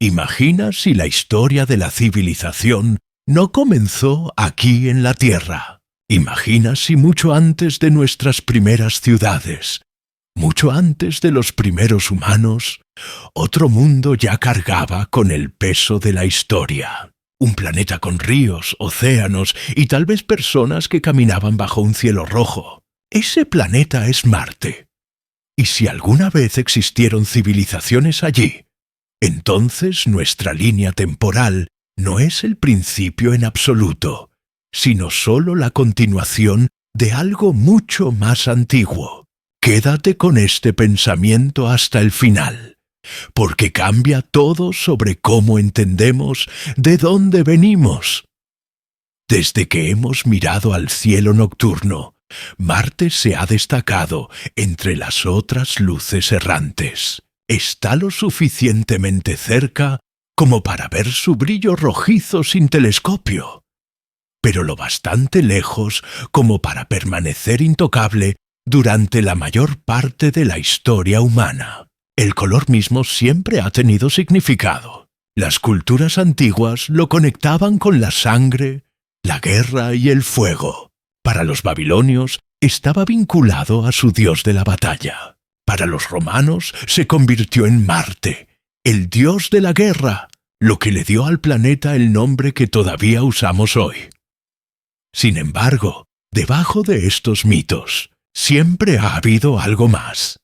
Imagina si la historia de la civilización no comenzó aquí en la Tierra. Imagina si mucho antes de nuestras primeras ciudades, mucho antes de los primeros humanos, otro mundo ya cargaba con el peso de la historia. Un planeta con ríos, océanos y tal vez personas que caminaban bajo un cielo rojo. Ese planeta es Marte. Y si alguna vez existieron civilizaciones allí, entonces nuestra línea temporal no es el principio en absoluto, sino solo la continuación de algo mucho más antiguo. Quédate con este pensamiento hasta el final, porque cambia todo sobre cómo entendemos de dónde venimos. Desde que hemos mirado al cielo nocturno, Marte se ha destacado entre las otras luces errantes. Está lo suficientemente cerca como para ver su brillo rojizo sin telescopio, pero lo bastante lejos como para permanecer intocable durante la mayor parte de la historia humana. El color mismo siempre ha tenido significado. Las culturas antiguas lo conectaban con la sangre, la guerra y el fuego. Para los babilonios estaba vinculado a su dios de la batalla. Para los romanos se convirtió en Marte, el dios de la guerra, lo que le dio al planeta el nombre que todavía usamos hoy. Sin embargo, debajo de estos mitos, siempre ha habido algo más.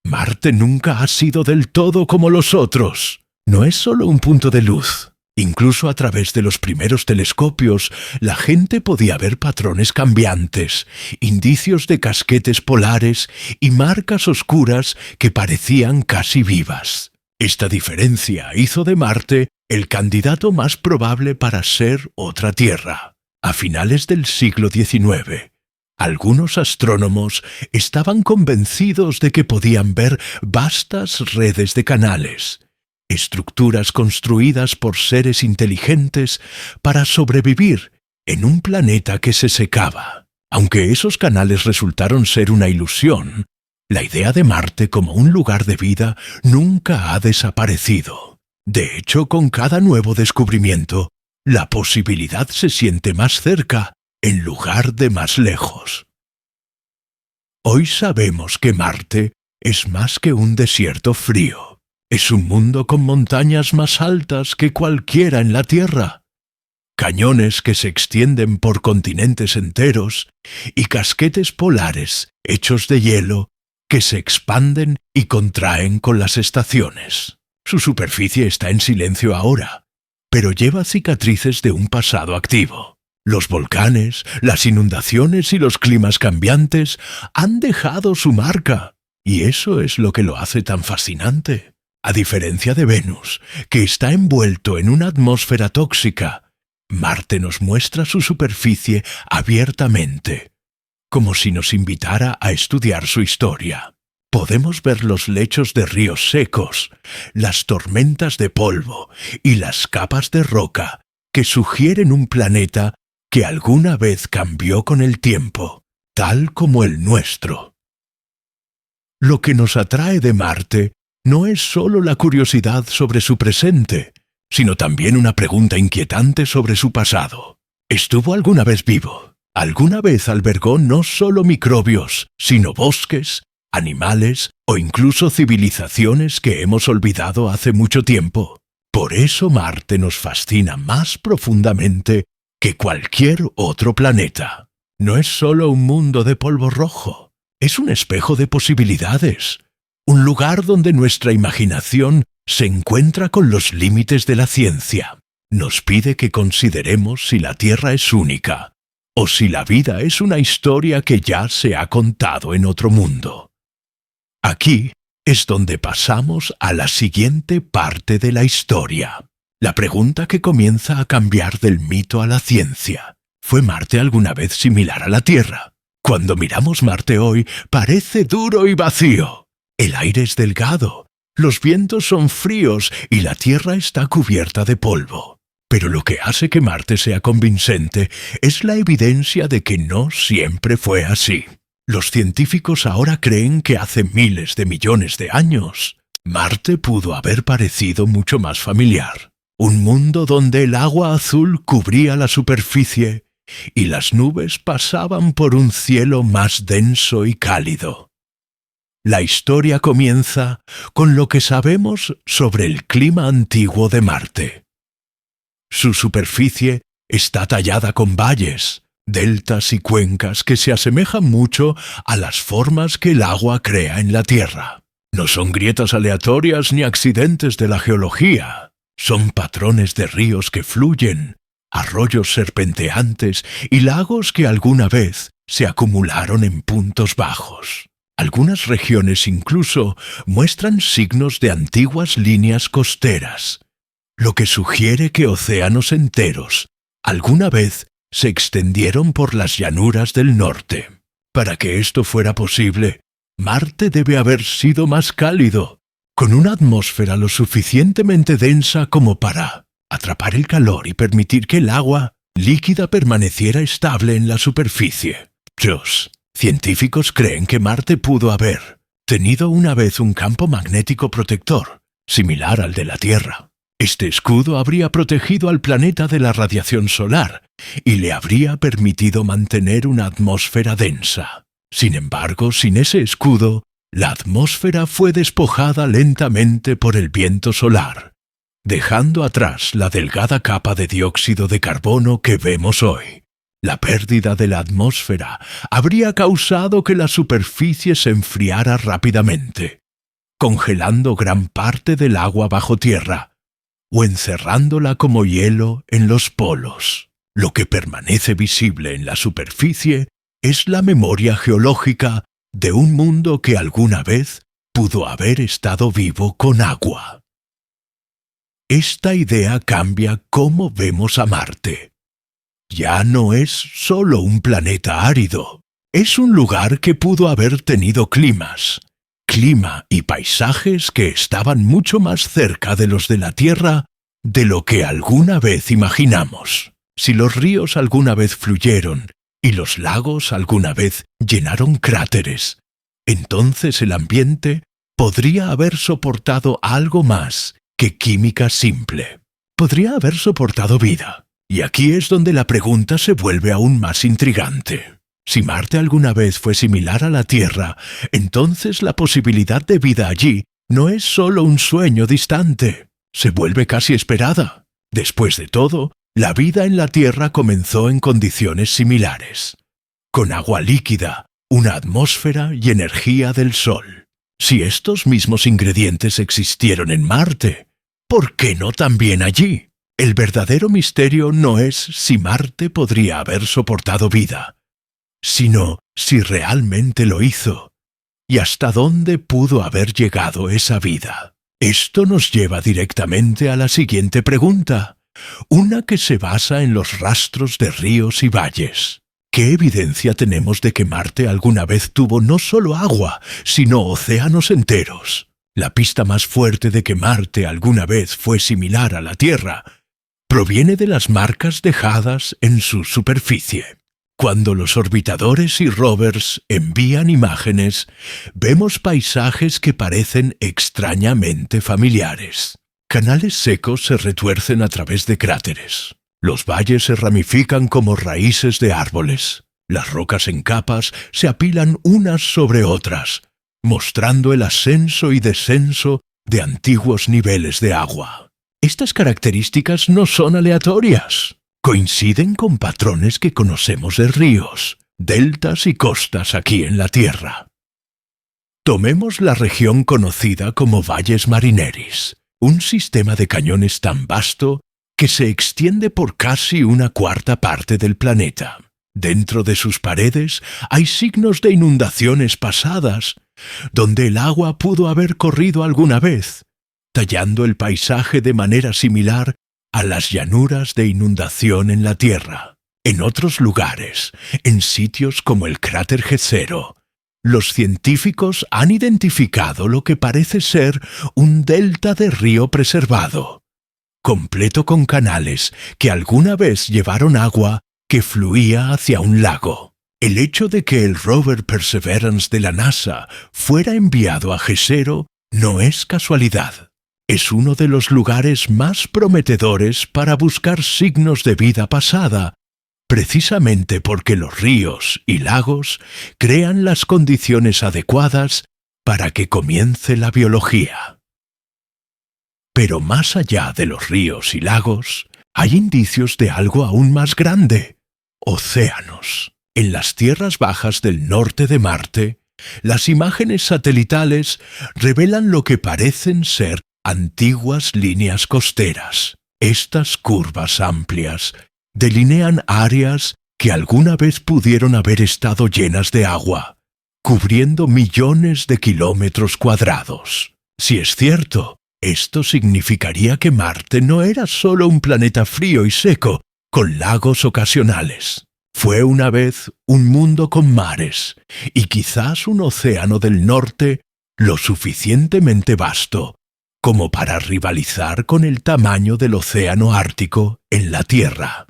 Marte nunca ha sido del todo como los otros. No es solo un punto de luz. Incluso a través de los primeros telescopios, la gente podía ver patrones cambiantes, indicios de casquetes polares y marcas oscuras que parecían casi vivas. Esta diferencia hizo de Marte el candidato más probable para ser otra Tierra. A finales del siglo XIX, algunos astrónomos estaban convencidos de que podían ver vastas redes de canales, estructuras construidas por seres inteligentes para sobrevivir en un planeta que se secaba. Aunque esos canales resultaron ser una ilusión, la idea de Marte como un lugar de vida nunca ha desaparecido. De hecho, con cada nuevo descubrimiento, la posibilidad se siente más cerca en lugar de más lejos. Hoy sabemos que Marte es más que un desierto frío. Es un mundo con montañas más altas que cualquiera en la Tierra, cañones que se extienden por continentes enteros y casquetes polares hechos de hielo que se expanden y contraen con las estaciones. Su superficie está en silencio ahora, pero lleva cicatrices de un pasado activo. Los volcanes, las inundaciones y los climas cambiantes han dejado su marca, y eso es lo que lo hace tan fascinante. A diferencia de Venus, que está envuelto en una atmósfera tóxica, Marte nos muestra su superficie abiertamente, como si nos invitara a estudiar su historia. Podemos ver los lechos de ríos secos, las tormentas de polvo y las capas de roca que sugieren un planeta que alguna vez cambió con el tiempo, tal como el nuestro. Lo que nos atrae de Marte no es solo la curiosidad sobre su presente, sino también una pregunta inquietante sobre su pasado. ¿Estuvo alguna vez vivo? ¿Alguna vez albergó no solo microbios, sino bosques, animales o incluso civilizaciones que hemos olvidado hace mucho tiempo? Por eso Marte nos fascina más profundamente que cualquier otro planeta. No es solo un mundo de polvo rojo, es un espejo de posibilidades. Un lugar donde nuestra imaginación se encuentra con los límites de la ciencia. Nos pide que consideremos si la Tierra es única, o si la vida es una historia que ya se ha contado en otro mundo. Aquí es donde pasamos a la siguiente parte de la historia. La pregunta que comienza a cambiar del mito a la ciencia. ¿Fue Marte alguna vez similar a la Tierra? Cuando miramos Marte hoy, parece duro y vacío. El aire es delgado, los vientos son fríos y la Tierra está cubierta de polvo. Pero lo que hace que Marte sea convincente es la evidencia de que no siempre fue así. Los científicos ahora creen que hace miles de millones de años, Marte pudo haber parecido mucho más familiar. Un mundo donde el agua azul cubría la superficie y las nubes pasaban por un cielo más denso y cálido. La historia comienza con lo que sabemos sobre el clima antiguo de Marte. Su superficie está tallada con valles, deltas y cuencas que se asemejan mucho a las formas que el agua crea en la Tierra. No son grietas aleatorias ni accidentes de la geología. Son patrones de ríos que fluyen, arroyos serpenteantes y lagos que alguna vez se acumularon en puntos bajos. Algunas regiones incluso muestran signos de antiguas líneas costeras, lo que sugiere que océanos enteros alguna vez se extendieron por las llanuras del norte. Para que esto fuera posible, Marte debe haber sido más cálido, con una atmósfera lo suficientemente densa como para atrapar el calor y permitir que el agua líquida permaneciera estable en la superficie. Los científicos creen que Marte pudo haber tenido una vez un campo magnético protector, similar al de la Tierra. Este escudo habría protegido al planeta de la radiación solar y le habría permitido mantener una atmósfera densa. Sin embargo, sin ese escudo, la atmósfera fue despojada lentamente por el viento solar, dejando atrás la delgada capa de dióxido de carbono que vemos hoy. La pérdida de la atmósfera habría causado que la superficie se enfriara rápidamente, congelando gran parte del agua bajo tierra o encerrándola como hielo en los polos. Lo que permanece visible en la superficie es la memoria geológica de un mundo que alguna vez pudo haber estado vivo con agua. Esta idea cambia cómo vemos a Marte. Ya no es solo un planeta árido, es un lugar que pudo haber tenido clima y paisajes que estaban mucho más cerca de los de la Tierra de lo que alguna vez imaginamos. Si los ríos alguna vez fluyeron y los lagos alguna vez llenaron cráteres, entonces el ambiente podría haber soportado algo más que química simple. Podría haber soportado vida. Y aquí es donde la pregunta se vuelve aún más intrigante. Si Marte alguna vez fue similar a la Tierra, entonces la posibilidad de vida allí no es solo un sueño distante, se vuelve casi esperada. Después de todo, la vida en la Tierra comenzó en condiciones similares, con agua líquida, una atmósfera y energía del Sol. Si estos mismos ingredientes existieron en Marte, ¿por qué no también allí? El verdadero misterio no es si Marte podría haber soportado vida, sino si realmente lo hizo, y hasta dónde pudo haber llegado esa vida. Esto nos lleva directamente a la siguiente pregunta, una que se basa en los rastros de ríos y valles. ¿Qué evidencia tenemos de que Marte alguna vez tuvo no solo agua, sino océanos enteros? La pista más fuerte de que Marte alguna vez fue similar a la Tierra proviene de las marcas dejadas en su superficie. Cuando los orbitadores y rovers envían imágenes, vemos paisajes que parecen extrañamente familiares. Canales secos se retuercen a través de cráteres. Los valles se ramifican como raíces de árboles. Las rocas en capas se apilan unas sobre otras, mostrando el ascenso y descenso de antiguos niveles de agua. Estas características no son aleatorias. Coinciden con patrones que conocemos de ríos, deltas y costas aquí en la Tierra. Tomemos la región conocida como Valles Marineris, un sistema de cañones tan vasto que se extiende por casi una cuarta parte del planeta. Dentro de sus paredes hay signos de inundaciones pasadas, donde el agua pudo haber corrido alguna vez, tallando el paisaje de manera similar a las llanuras de inundación en la Tierra. En otros lugares, en sitios como el cráter Jezero, los científicos han identificado lo que parece ser un delta de río preservado, completo con canales que alguna vez llevaron agua que fluía hacia un lago. El hecho de que el rover Perseverance de la NASA fuera enviado a Jezero No es casualidad. Es uno de los lugares más prometedores para buscar signos de vida pasada, precisamente porque los ríos y lagos crean las condiciones adecuadas para que comience la biología. Pero más allá de los ríos y lagos, hay indicios de algo aún más grande: océanos. En las tierras bajas del norte de Marte, las imágenes satelitales revelan lo que parecen ser antiguas líneas costeras. Estas curvas amplias delinean áreas que alguna vez pudieron haber estado llenas de agua, cubriendo millones de kilómetros cuadrados. Si es cierto, esto significaría que Marte no era solo un planeta frío y seco, con lagos ocasionales. Fue una vez un mundo con mares, y quizás un océano del norte lo suficientemente vasto como para rivalizar con el tamaño del océano Ártico en la Tierra.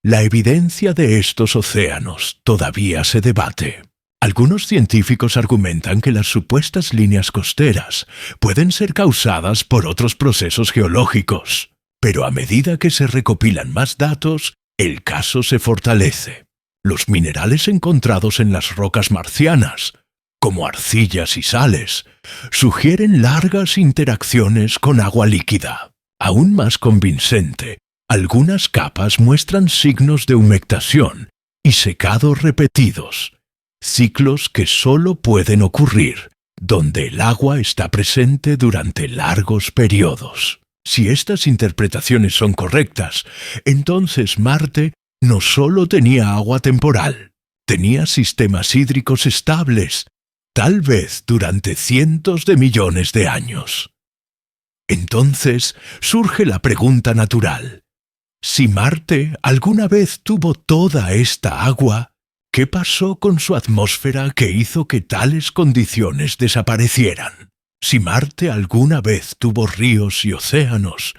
La evidencia de estos océanos todavía se debate. Algunos científicos argumentan que las supuestas líneas costeras pueden ser causadas por otros procesos geológicos, pero a medida que se recopilan más datos, el caso se fortalece. Los minerales encontrados en las rocas marcianas, como arcillas y sales, sugieren largas interacciones con agua líquida. Aún más convincente, algunas capas muestran signos de humectación y secado repetidos, ciclos que solo pueden ocurrir donde el agua está presente durante largos periodos. Si estas interpretaciones son correctas, entonces Marte no solo tenía agua temporal, tenía sistemas hídricos estables, tal vez durante cientos de millones de años. Entonces surge la pregunta natural: si Marte alguna vez tuvo toda esta agua, ¿qué pasó con su atmósfera que hizo que tales condiciones desaparecieran? Si Marte alguna vez tuvo ríos y océanos,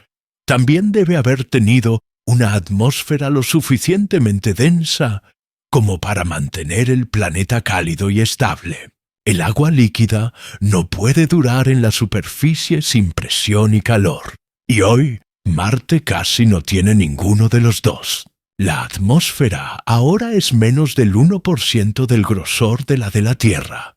también debe haber tenido una atmósfera lo suficientemente densa como para mantener el planeta cálido y estable. El agua líquida no puede durar en la superficie sin presión y calor. Y hoy, Marte casi no tiene ninguno de los dos. La atmósfera ahora es menos del 1% del grosor de la Tierra,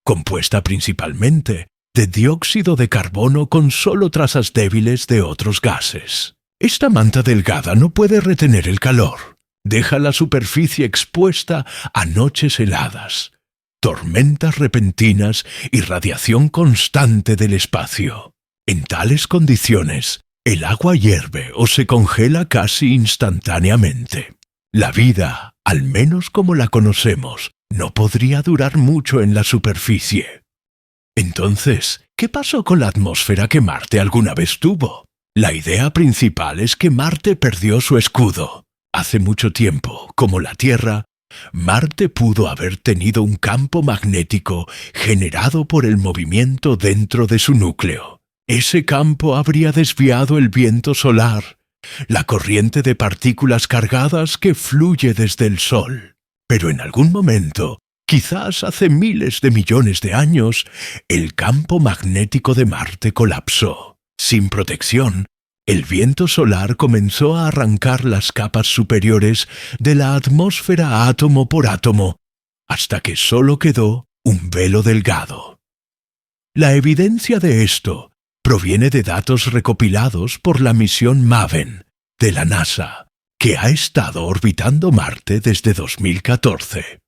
compuesta principalmente de dióxido de carbono con solo trazas débiles de otros gases. Esta manta delgada no puede retener el calor. Deja la superficie expuesta a noches heladas, tormentas repentinas y radiación constante del espacio. En tales condiciones, el agua hierve o se congela casi instantáneamente. La vida, al menos como la conocemos, no podría durar mucho en la superficie. Entonces, ¿qué pasó con la atmósfera que Marte alguna vez tuvo? La idea principal es que Marte perdió su escudo. Hace mucho tiempo, como la Tierra, Marte pudo haber tenido un campo magnético generado por el movimiento dentro de su núcleo. Ese campo habría desviado el viento solar, la corriente de partículas cargadas que fluye desde el Sol. Pero en algún momento, quizás hace miles de millones de años, el campo magnético de Marte colapsó. Sin protección, el viento solar comenzó a arrancar las capas superiores de la atmósfera átomo por átomo, hasta que solo quedó un velo delgado. La evidencia de esto proviene de datos recopilados por la misión MAVEN de la NASA, que ha estado orbitando Marte desde 2014.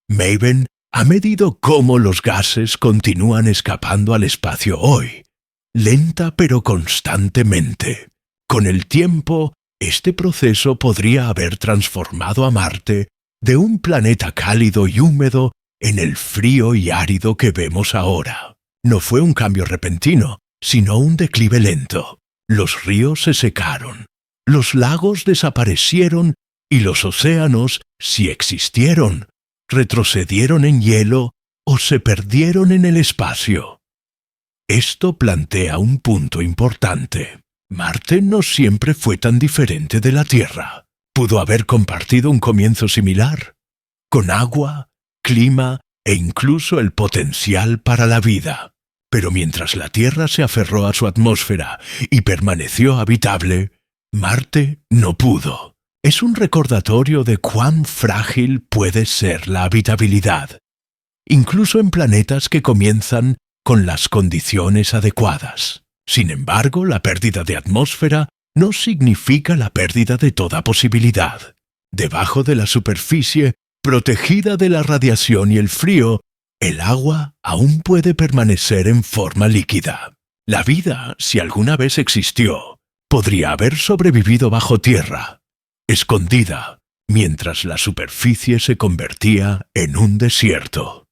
MAVEN ha medido cómo los gases continúan escapando al espacio hoy, lenta pero constantemente. Con el tiempo, este proceso podría haber transformado a Marte de un planeta cálido y húmedo en el frío y árido que vemos ahora. No fue un cambio repentino, sino un declive lento. Los ríos se secaron, los lagos desaparecieron y los océanos, si existieron, retrocedieron en hielo o se perdieron en el espacio. Esto plantea un punto importante. Marte no siempre fue tan diferente de la Tierra. Pudo haber compartido un comienzo similar, con agua, clima e incluso el potencial para la vida. Pero mientras la Tierra se aferró a su atmósfera y permaneció habitable, Marte no pudo. Es un recordatorio de cuán frágil puede ser la habitabilidad, incluso en planetas que comienzan con las condiciones adecuadas. Sin embargo, la pérdida de atmósfera no significa la pérdida de toda posibilidad. Debajo de la superficie, protegida de la radiación y el frío, el agua aún puede permanecer en forma líquida. La vida, si alguna vez existió, podría haber sobrevivido bajo tierra, escondida, mientras la superficie se convertía en un desierto.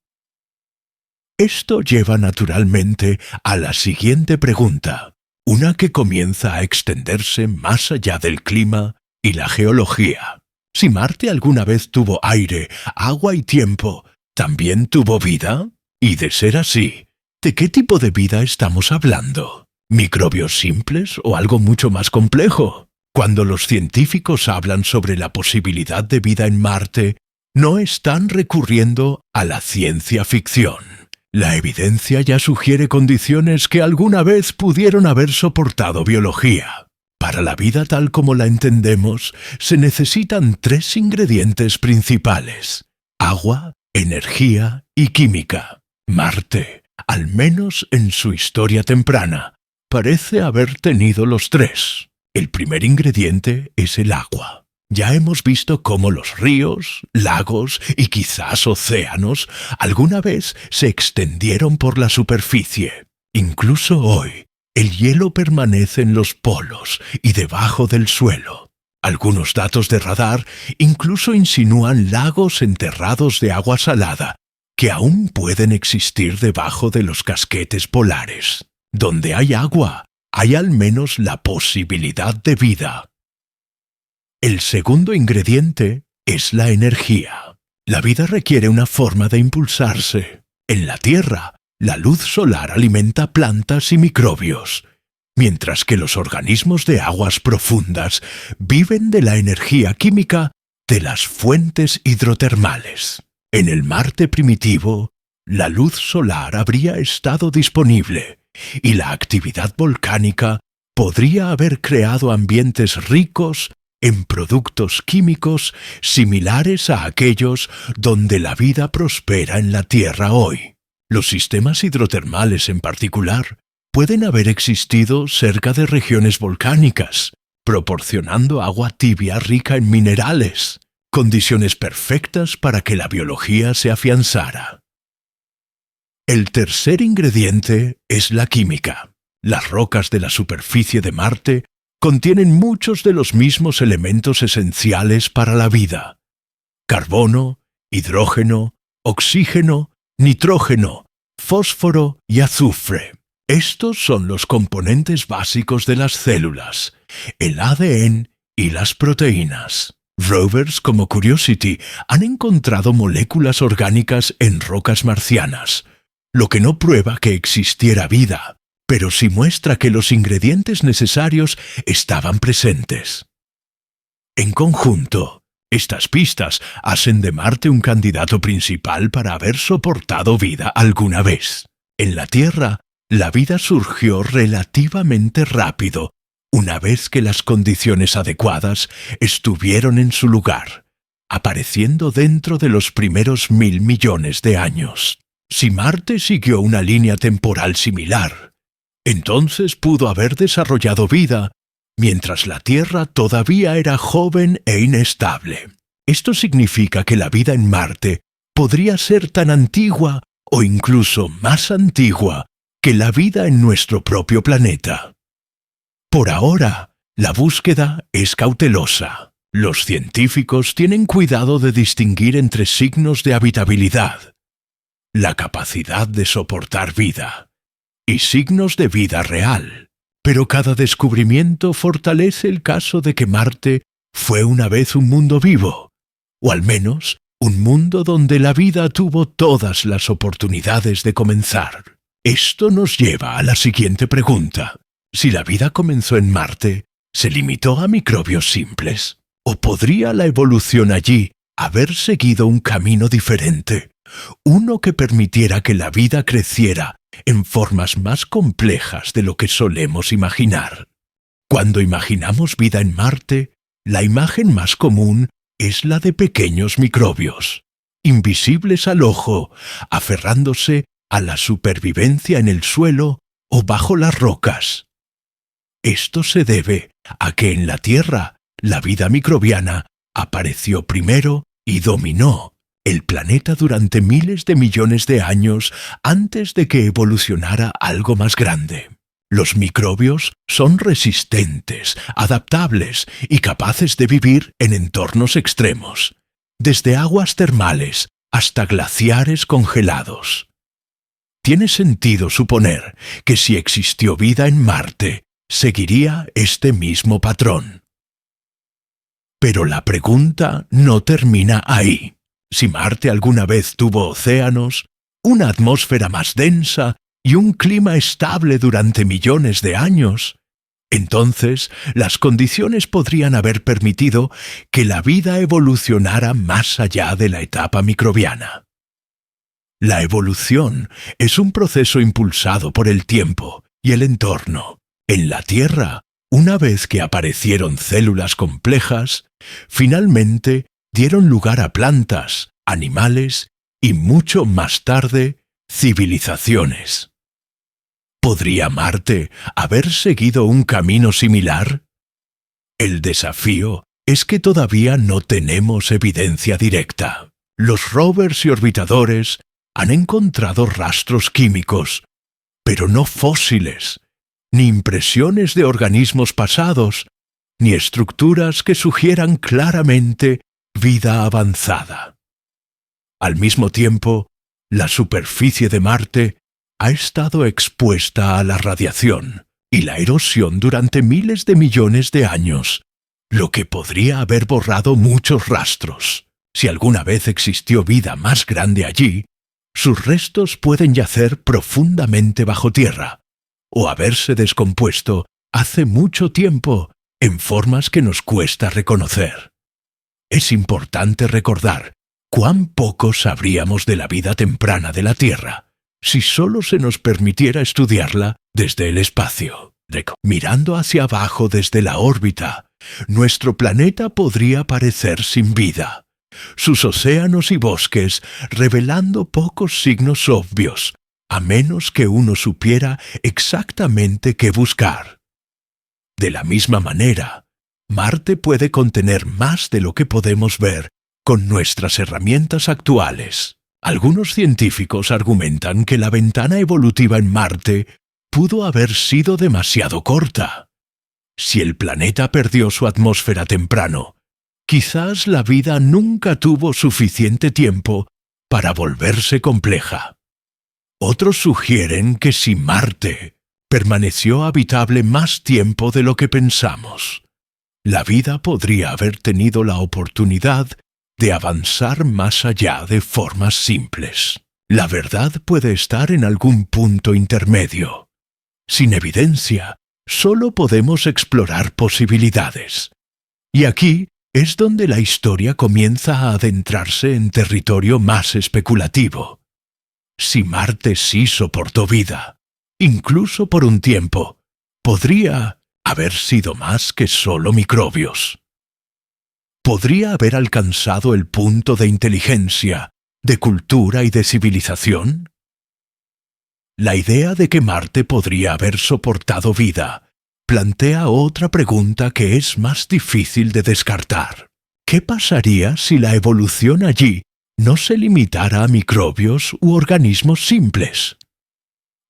Esto lleva naturalmente a la siguiente pregunta, una que comienza a extenderse más allá del clima y la geología. Si Marte alguna vez tuvo aire, agua y tiempo, ¿también tuvo vida? Y de ser así, ¿de qué tipo de vida estamos hablando? ¿Microbios simples o algo mucho más complejo? Cuando los científicos hablan sobre la posibilidad de vida en Marte, no están recurriendo a la ciencia ficción. La evidencia ya sugiere condiciones que alguna vez pudieron haber soportado biología. Para la vida tal como la entendemos, se necesitan 3 ingredientes principales: agua, energía y química. Marte, al menos en su historia temprana, parece haber tenido los 3. El primer ingrediente es el agua. Ya hemos visto cómo los ríos, lagos y quizás océanos alguna vez se extendieron por la superficie. Incluso hoy, el hielo permanece en los polos y debajo del suelo. Algunos datos de radar incluso insinúan lagos enterrados de agua salada que aún pueden existir debajo de los casquetes polares. Donde hay agua, hay al menos la posibilidad de vida. El segundo ingrediente es la energía. La vida requiere una forma de impulsarse. En la Tierra, la luz solar alimenta plantas y microbios, mientras que los organismos de aguas profundas viven de la energía química de las fuentes hidrotermales. En el Marte primitivo, la luz solar habría estado disponible y la actividad volcánica podría haber creado ambientes ricos en productos químicos similares a aquellos donde la vida prospera en la Tierra hoy. Los sistemas hidrotermales en particular pueden haber existido cerca de regiones volcánicas, proporcionando agua tibia rica en minerales, condiciones perfectas para que la biología se afianzara. El tercer ingrediente es la química. Las rocas de la superficie de Marte contienen muchos de los mismos elementos esenciales para la vida: carbono, hidrógeno, oxígeno, nitrógeno, fósforo y azufre. Estos son los componentes básicos de las células, el ADN y las proteínas. Rovers como Curiosity han encontrado moléculas orgánicas en rocas marcianas, lo que no prueba que existiera vida, pero sí muestra que los ingredientes necesarios estaban presentes. En conjunto, estas pistas hacen de Marte un candidato principal para haber soportado vida alguna vez. En la Tierra, la vida surgió relativamente rápido, una vez que las condiciones adecuadas estuvieron en su lugar, apareciendo dentro de los primeros 1000 millones de años. Si Marte siguió una línea temporal similar, entonces pudo haber desarrollado vida mientras la Tierra todavía era joven e inestable. Esto significa que la vida en Marte podría ser tan antigua o incluso más antigua que la vida en nuestro propio planeta. Por ahora, la búsqueda es cautelosa. Los científicos tienen cuidado de distinguir entre signos de habitabilidad, la capacidad de soportar vida, y signos de vida real. Pero cada descubrimiento fortalece el caso de que Marte fue una vez un mundo vivo, o al menos un mundo donde la vida tuvo todas las oportunidades de comenzar. Esto nos lleva a la siguiente pregunta. Si la vida comenzó en Marte, ¿se limitó a microbios simples? ¿O podría la evolución allí haber seguido un camino diferente? Uno que permitiera que la vida creciera en formas más complejas de lo que solemos imaginar. Cuando imaginamos vida en Marte, la imagen más común es la de pequeños microbios, invisibles al ojo, aferrándose a la supervivencia en el suelo o bajo las rocas. Esto se debe a que en la Tierra la vida microbiana apareció primero y dominó el planeta durante miles de millones de años antes de que evolucionara algo más grande. Los microbios son resistentes, adaptables y capaces de vivir en entornos extremos, desde aguas termales hasta glaciares congelados. Tiene sentido suponer que si existió vida en Marte, seguiría este mismo patrón. Pero la pregunta no termina ahí. Si Marte alguna vez tuvo océanos, una atmósfera más densa y un clima estable durante millones de años, entonces las condiciones podrían haber permitido que la vida evolucionara más allá de la etapa microbiana. La evolución es un proceso impulsado por el tiempo y el entorno. En la Tierra, una vez que aparecieron células complejas, finalmente dieron lugar a plantas, animales y mucho más tarde, civilizaciones. ¿Podría Marte haber seguido un camino similar? El desafío es que todavía no tenemos evidencia directa. Los rovers y orbitadores han encontrado rastros químicos, pero no fósiles, ni impresiones de organismos pasados, ni estructuras que sugieran claramente vida avanzada. Al mismo tiempo, la superficie de Marte ha estado expuesta a la radiación y la erosión durante miles de millones de años, lo que podría haber borrado muchos rastros. Si alguna vez existió vida más grande allí, sus restos pueden yacer profundamente bajo tierra, o haberse descompuesto hace mucho tiempo en formas que nos cuesta reconocer. Es importante recordar cuán poco sabríamos de la vida temprana de la Tierra si solo se nos permitiera estudiarla desde el espacio. Mirando hacia abajo desde la órbita, nuestro planeta podría parecer sin vida, sus océanos y bosques revelando pocos signos obvios, a menos que uno supiera exactamente qué buscar. De la misma manera, Marte puede contener más de lo que podemos ver con nuestras herramientas actuales. Algunos científicos argumentan que la ventana evolutiva en Marte pudo haber sido demasiado corta. Si el planeta perdió su atmósfera temprano, quizás la vida nunca tuvo suficiente tiempo para volverse compleja. Otros sugieren que si Marte permaneció habitable más tiempo de lo que pensamos, la vida podría haber tenido la oportunidad de avanzar más allá de formas simples. La verdad puede estar en algún punto intermedio. Sin evidencia, solo podemos explorar posibilidades. Y aquí es donde la historia comienza a adentrarse en territorio más especulativo. Si Marte sí soportó vida, incluso por un tiempo, podría haber sido más que solo microbios. ¿Podría haber alcanzado el punto de inteligencia, de cultura y de civilización? La idea de que Marte podría haber soportado vida plantea otra pregunta que es más difícil de descartar. ¿Qué pasaría si la evolución allí no se limitara a microbios u organismos simples?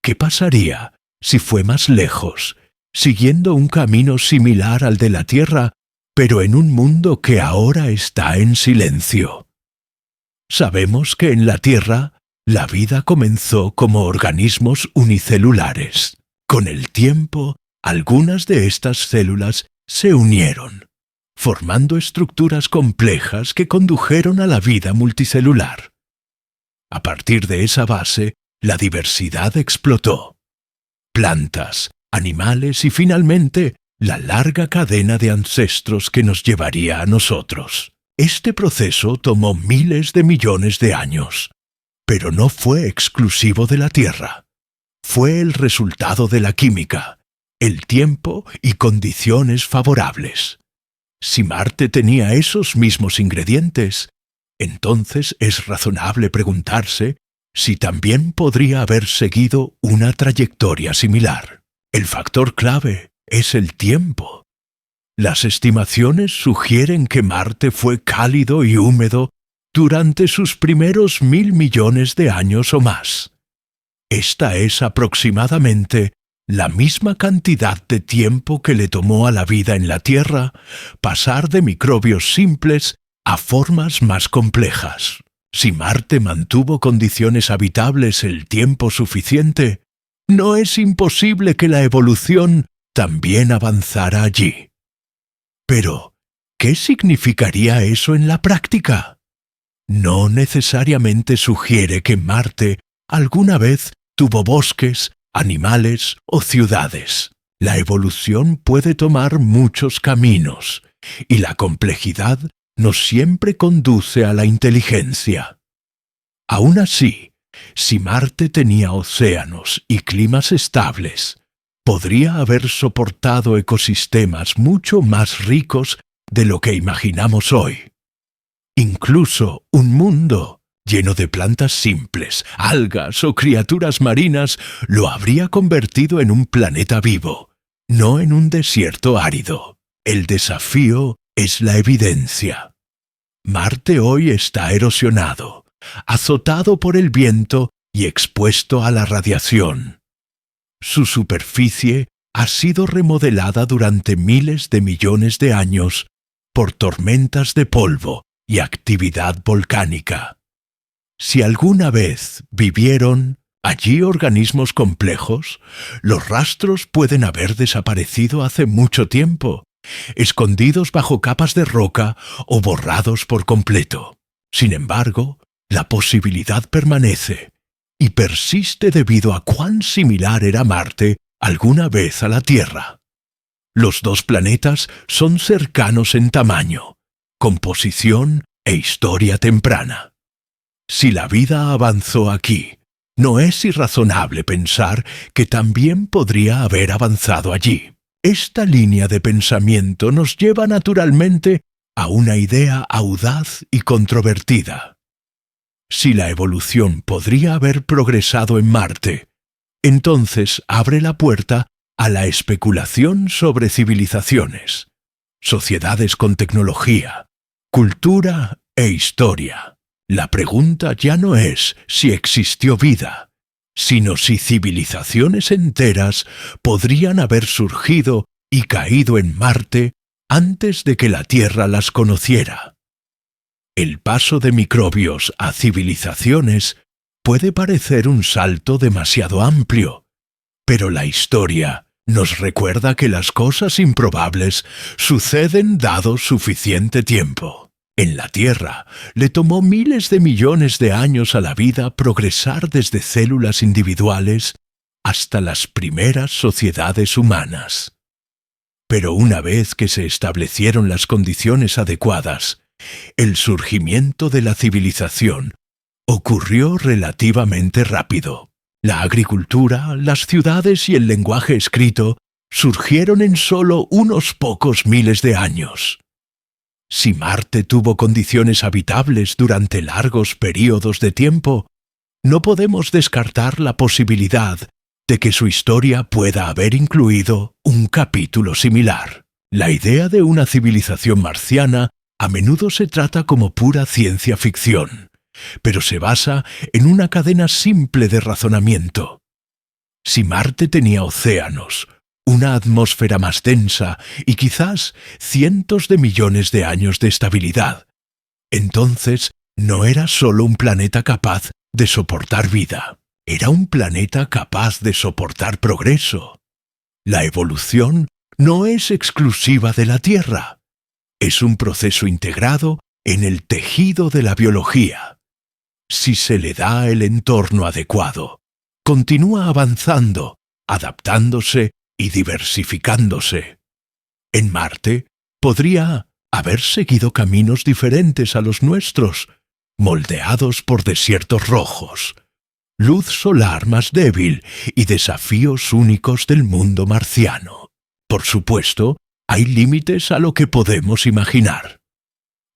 ¿Qué pasaría si fue más lejos, siguiendo un camino similar al de la Tierra, pero en un mundo que ahora está en silencio? Sabemos que en la Tierra la vida comenzó como organismos unicelulares. Con el tiempo, algunas de estas células se unieron, formando estructuras complejas que condujeron a la vida multicelular. A partir de esa base, la diversidad explotó. Plantas, animales y finalmente la larga cadena de ancestros que nos llevaría a nosotros. Este proceso tomó miles de millones de años, pero no fue exclusivo de la Tierra. fue el resultado de la química, el tiempo y condiciones favorables. Si Marte tenía esos mismos ingredientes, entonces es razonable preguntarse si también podría haber seguido una trayectoria similar. El factor clave es el tiempo. Las estimaciones sugieren que Marte fue cálido y húmedo durante sus primeros 1.000 millones de años o más. Esta es aproximadamente la misma cantidad de tiempo que le tomó a la vida en la Tierra pasar de microbios simples a formas más complejas. Si Marte mantuvo condiciones habitables el tiempo suficiente, no es imposible que la evolución también avanzara allí. Pero, ¿qué significaría eso en la práctica? No necesariamente sugiere que Marte alguna vez tuvo bosques, animales o ciudades. La evolución puede tomar muchos caminos, y la complejidad no siempre conduce a la inteligencia. Aún así, si Marte tenía océanos y climas estables, podría haber soportado ecosistemas mucho más ricos de lo que imaginamos hoy. Incluso un mundo lleno de plantas simples, algas o criaturas marinas lo habría convertido en un planeta vivo, no en un desierto árido. El desafío es la evidencia. Marte hoy está erosionado, azotado por el viento y expuesto a la radiación. Su superficie ha sido remodelada durante miles de millones de años por tormentas de polvo y actividad volcánica. Si alguna vez vivieron allí organismos complejos, los rastros pueden haber desaparecido hace mucho tiempo, escondidos bajo capas de roca o borrados por completo. Sin embargo, la posibilidad permanece y persiste debido a cuán similar era Marte alguna vez a la Tierra. Los dos planetas son cercanos en tamaño, composición e historia temprana. Si la vida avanzó aquí, no es irrazonable pensar que también podría haber avanzado allí. Esta línea de pensamiento nos lleva naturalmente a una idea audaz y controvertida. Si la evolución podría haber progresado en Marte, entonces abre la puerta a la especulación sobre civilizaciones, sociedades con tecnología, cultura e historia. La pregunta ya no es si existió vida, sino si civilizaciones enteras podrían haber surgido y caído en Marte antes de que la Tierra las conociera. El paso de microbios a civilizaciones puede parecer un salto demasiado amplio, pero la historia nos recuerda que las cosas improbables suceden dado suficiente tiempo. En la Tierra le tomó miles de millones de años a la vida progresar desde células individuales hasta las primeras sociedades humanas. Pero una vez que se establecieron las condiciones adecuadas, el surgimiento de la civilización ocurrió relativamente rápido. La agricultura, las ciudades y el lenguaje escrito surgieron en solo unos pocos miles de años. Si Marte tuvo condiciones habitables durante largos períodos de tiempo, no podemos descartar la posibilidad de que su historia pueda haber incluido un capítulo similar. La idea de una civilización marciana a menudo se trata como pura ciencia ficción, pero se basa en una cadena simple de razonamiento. Si Marte tenía océanos, una atmósfera más densa y quizás cientos de millones de años de estabilidad, entonces no era solo un planeta capaz de soportar vida, era un planeta capaz de soportar progreso. La evolución no es exclusiva de la Tierra, es un proceso integrado en el tejido de la biología. Si se le da el entorno adecuado, continúa avanzando, adaptándose y diversificándose. En Marte podría haber seguido caminos diferentes a los nuestros, moldeados por desiertos rojos, luz solar más débil y desafíos únicos del mundo marciano. Por supuesto, hay límites a lo que podemos imaginar.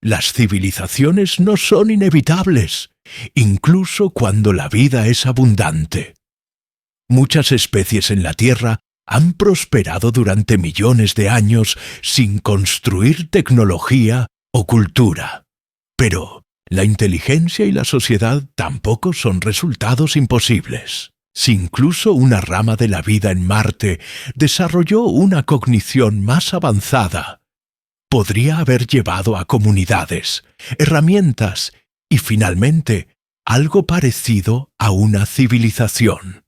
Las civilizaciones no son inevitables, incluso cuando la vida es abundante. Muchas especies en la Tierra han prosperado durante millones de años sin construir tecnología o cultura. Pero la inteligencia y la sociedad tampoco son resultados imposibles. Si incluso una rama de la vida en Marte desarrolló una cognición más avanzada, podría haber llevado a comunidades, herramientas y finalmente algo parecido a una civilización.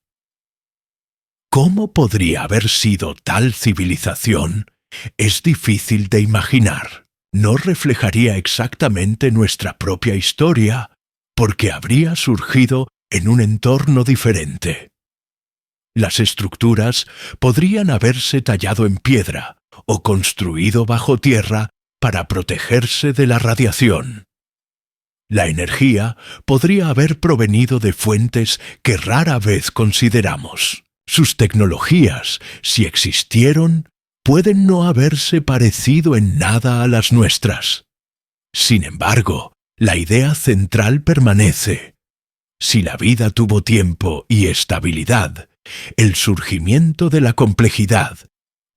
¿Cómo podría haber sido tal civilización? Es difícil de imaginar. No reflejaría exactamente nuestra propia historia, porque habría surgido en un entorno diferente. Las estructuras podrían haberse tallado en piedra o construido bajo tierra para protegerse de la radiación. La energía podría haber provenido de fuentes que rara vez consideramos. Sus tecnologías, si existieron, pueden no haberse parecido en nada a las nuestras. Sin embargo, la idea central permanece. Si la vida tuvo tiempo y estabilidad, el surgimiento de la complejidad,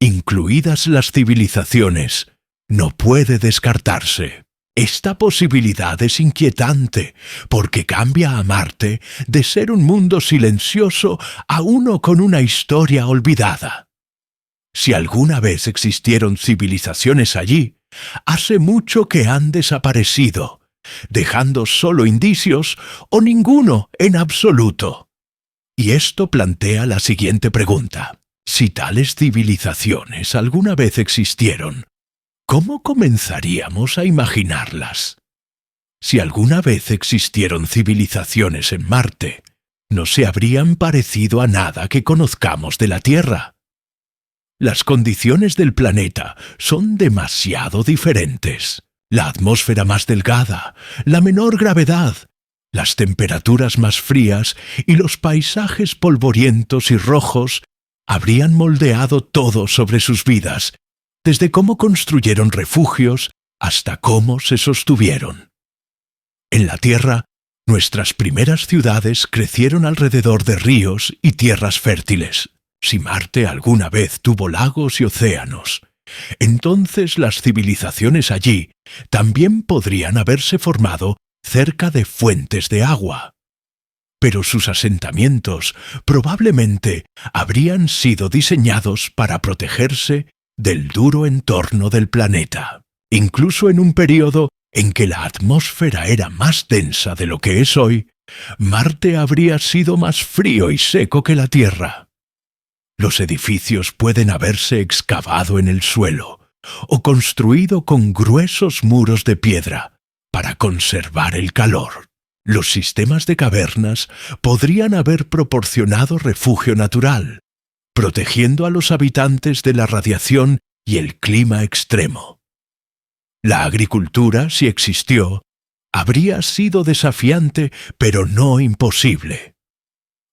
incluidas las civilizaciones, no puede descartarse. Esta posibilidad es inquietante porque cambia a Marte de ser un mundo silencioso a uno con una historia olvidada. Si alguna vez existieron civilizaciones allí, hace mucho que han desaparecido, dejando solo indicios o ninguno en absoluto. Y esto plantea la siguiente pregunta. Si tales civilizaciones alguna vez existieron, ¿cómo comenzaríamos a imaginarlas? Si alguna vez existieron civilizaciones en Marte, no se habrían parecido a nada que conozcamos de la Tierra. Las condiciones del planeta son demasiado diferentes. La atmósfera más delgada, la menor gravedad, las temperaturas más frías y los paisajes polvorientos y rojos habrían moldeado todo sobre sus vidas, desde cómo construyeron refugios hasta cómo se sostuvieron. En la Tierra, nuestras primeras ciudades crecieron alrededor de ríos y tierras fértiles. Si Marte alguna vez tuvo lagos y océanos, entonces las civilizaciones allí también podrían haberse formado cerca de fuentes de agua. Pero sus asentamientos probablemente habrían sido diseñados para protegerse del duro entorno del planeta. Incluso en un período en que la atmósfera era más densa de lo que es hoy, Marte habría sido más frío y seco que la Tierra. Los edificios pueden haberse excavado en el suelo o construido con gruesos muros de piedra para conservar el calor. Los sistemas de cavernas podrían haber proporcionado refugio natural, protegiendo a los habitantes de la radiación y el clima extremo. La agricultura, si existió, habría sido desafiante, pero no imposible.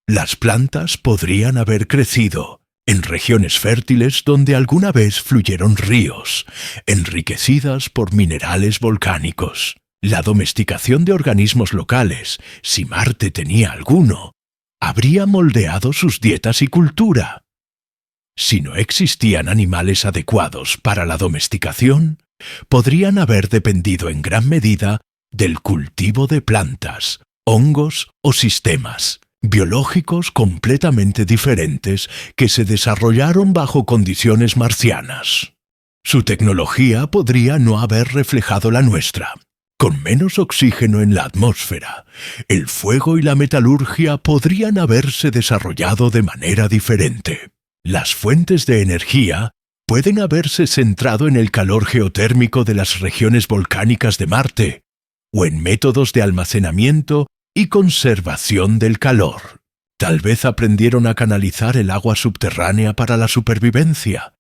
Las plantas podrían haber crecido en regiones fértiles donde alguna vez fluyeron ríos, enriquecidas por minerales volcánicos. La domesticación de organismos locales, si Marte tenía alguno, habría moldeado sus dietas y cultura. Si no existían animales adecuados para la domesticación, podrían haber dependido en gran medida del cultivo de plantas, hongos o sistemas biológicos completamente diferentes que se desarrollaron bajo condiciones marcianas. Su tecnología podría no haber reflejado la nuestra. Con menos oxígeno en la atmósfera, el fuego y la metalurgia podrían haberse desarrollado de manera diferente. Las fuentes de energía pueden haberse centrado en el calor geotérmico de las regiones volcánicas de Marte, o en métodos de almacenamiento y conservación del calor. Tal vez aprendieron a canalizar el agua subterránea para la supervivencia,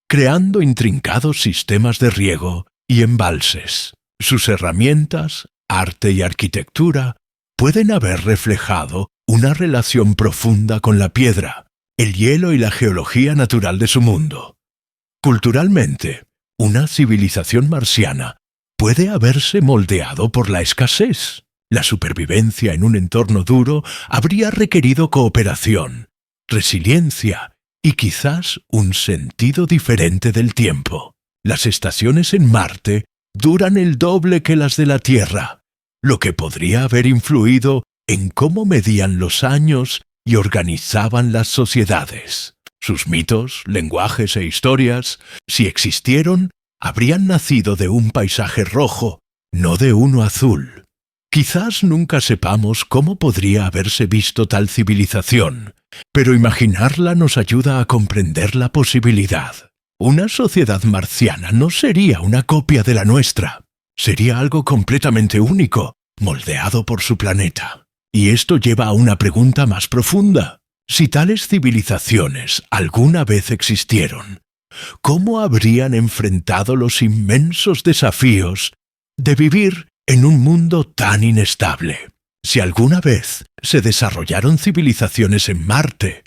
creando intrincados sistemas de riego y embalses. Sus herramientas, arte y arquitectura pueden haber reflejado una relación profunda con la piedra, el hielo y la geología natural de su mundo. Culturalmente, una civilización marciana puede haberse moldeado por la escasez. La supervivencia en un entorno duro habría requerido cooperación, resiliencia y quizás un sentido diferente del tiempo. Las estaciones en Marte duran el doble que las de la Tierra, lo que podría haber influido en cómo medían los años y organizaban las sociedades. Sus mitos, lenguajes e historias, si existieron, habrían nacido de un paisaje rojo, no de uno azul. Quizás nunca sepamos cómo podría haberse visto tal civilización, pero imaginarla nos ayuda a comprender la posibilidad. Una sociedad marciana no sería una copia de la nuestra, sería algo completamente único, moldeado por su planeta. Y esto lleva a una pregunta más profunda. Si tales civilizaciones alguna vez existieron, ¿cómo habrían enfrentado los inmensos desafíos de vivir en un mundo tan inestable? Si alguna vez se desarrollaron civilizaciones en Marte,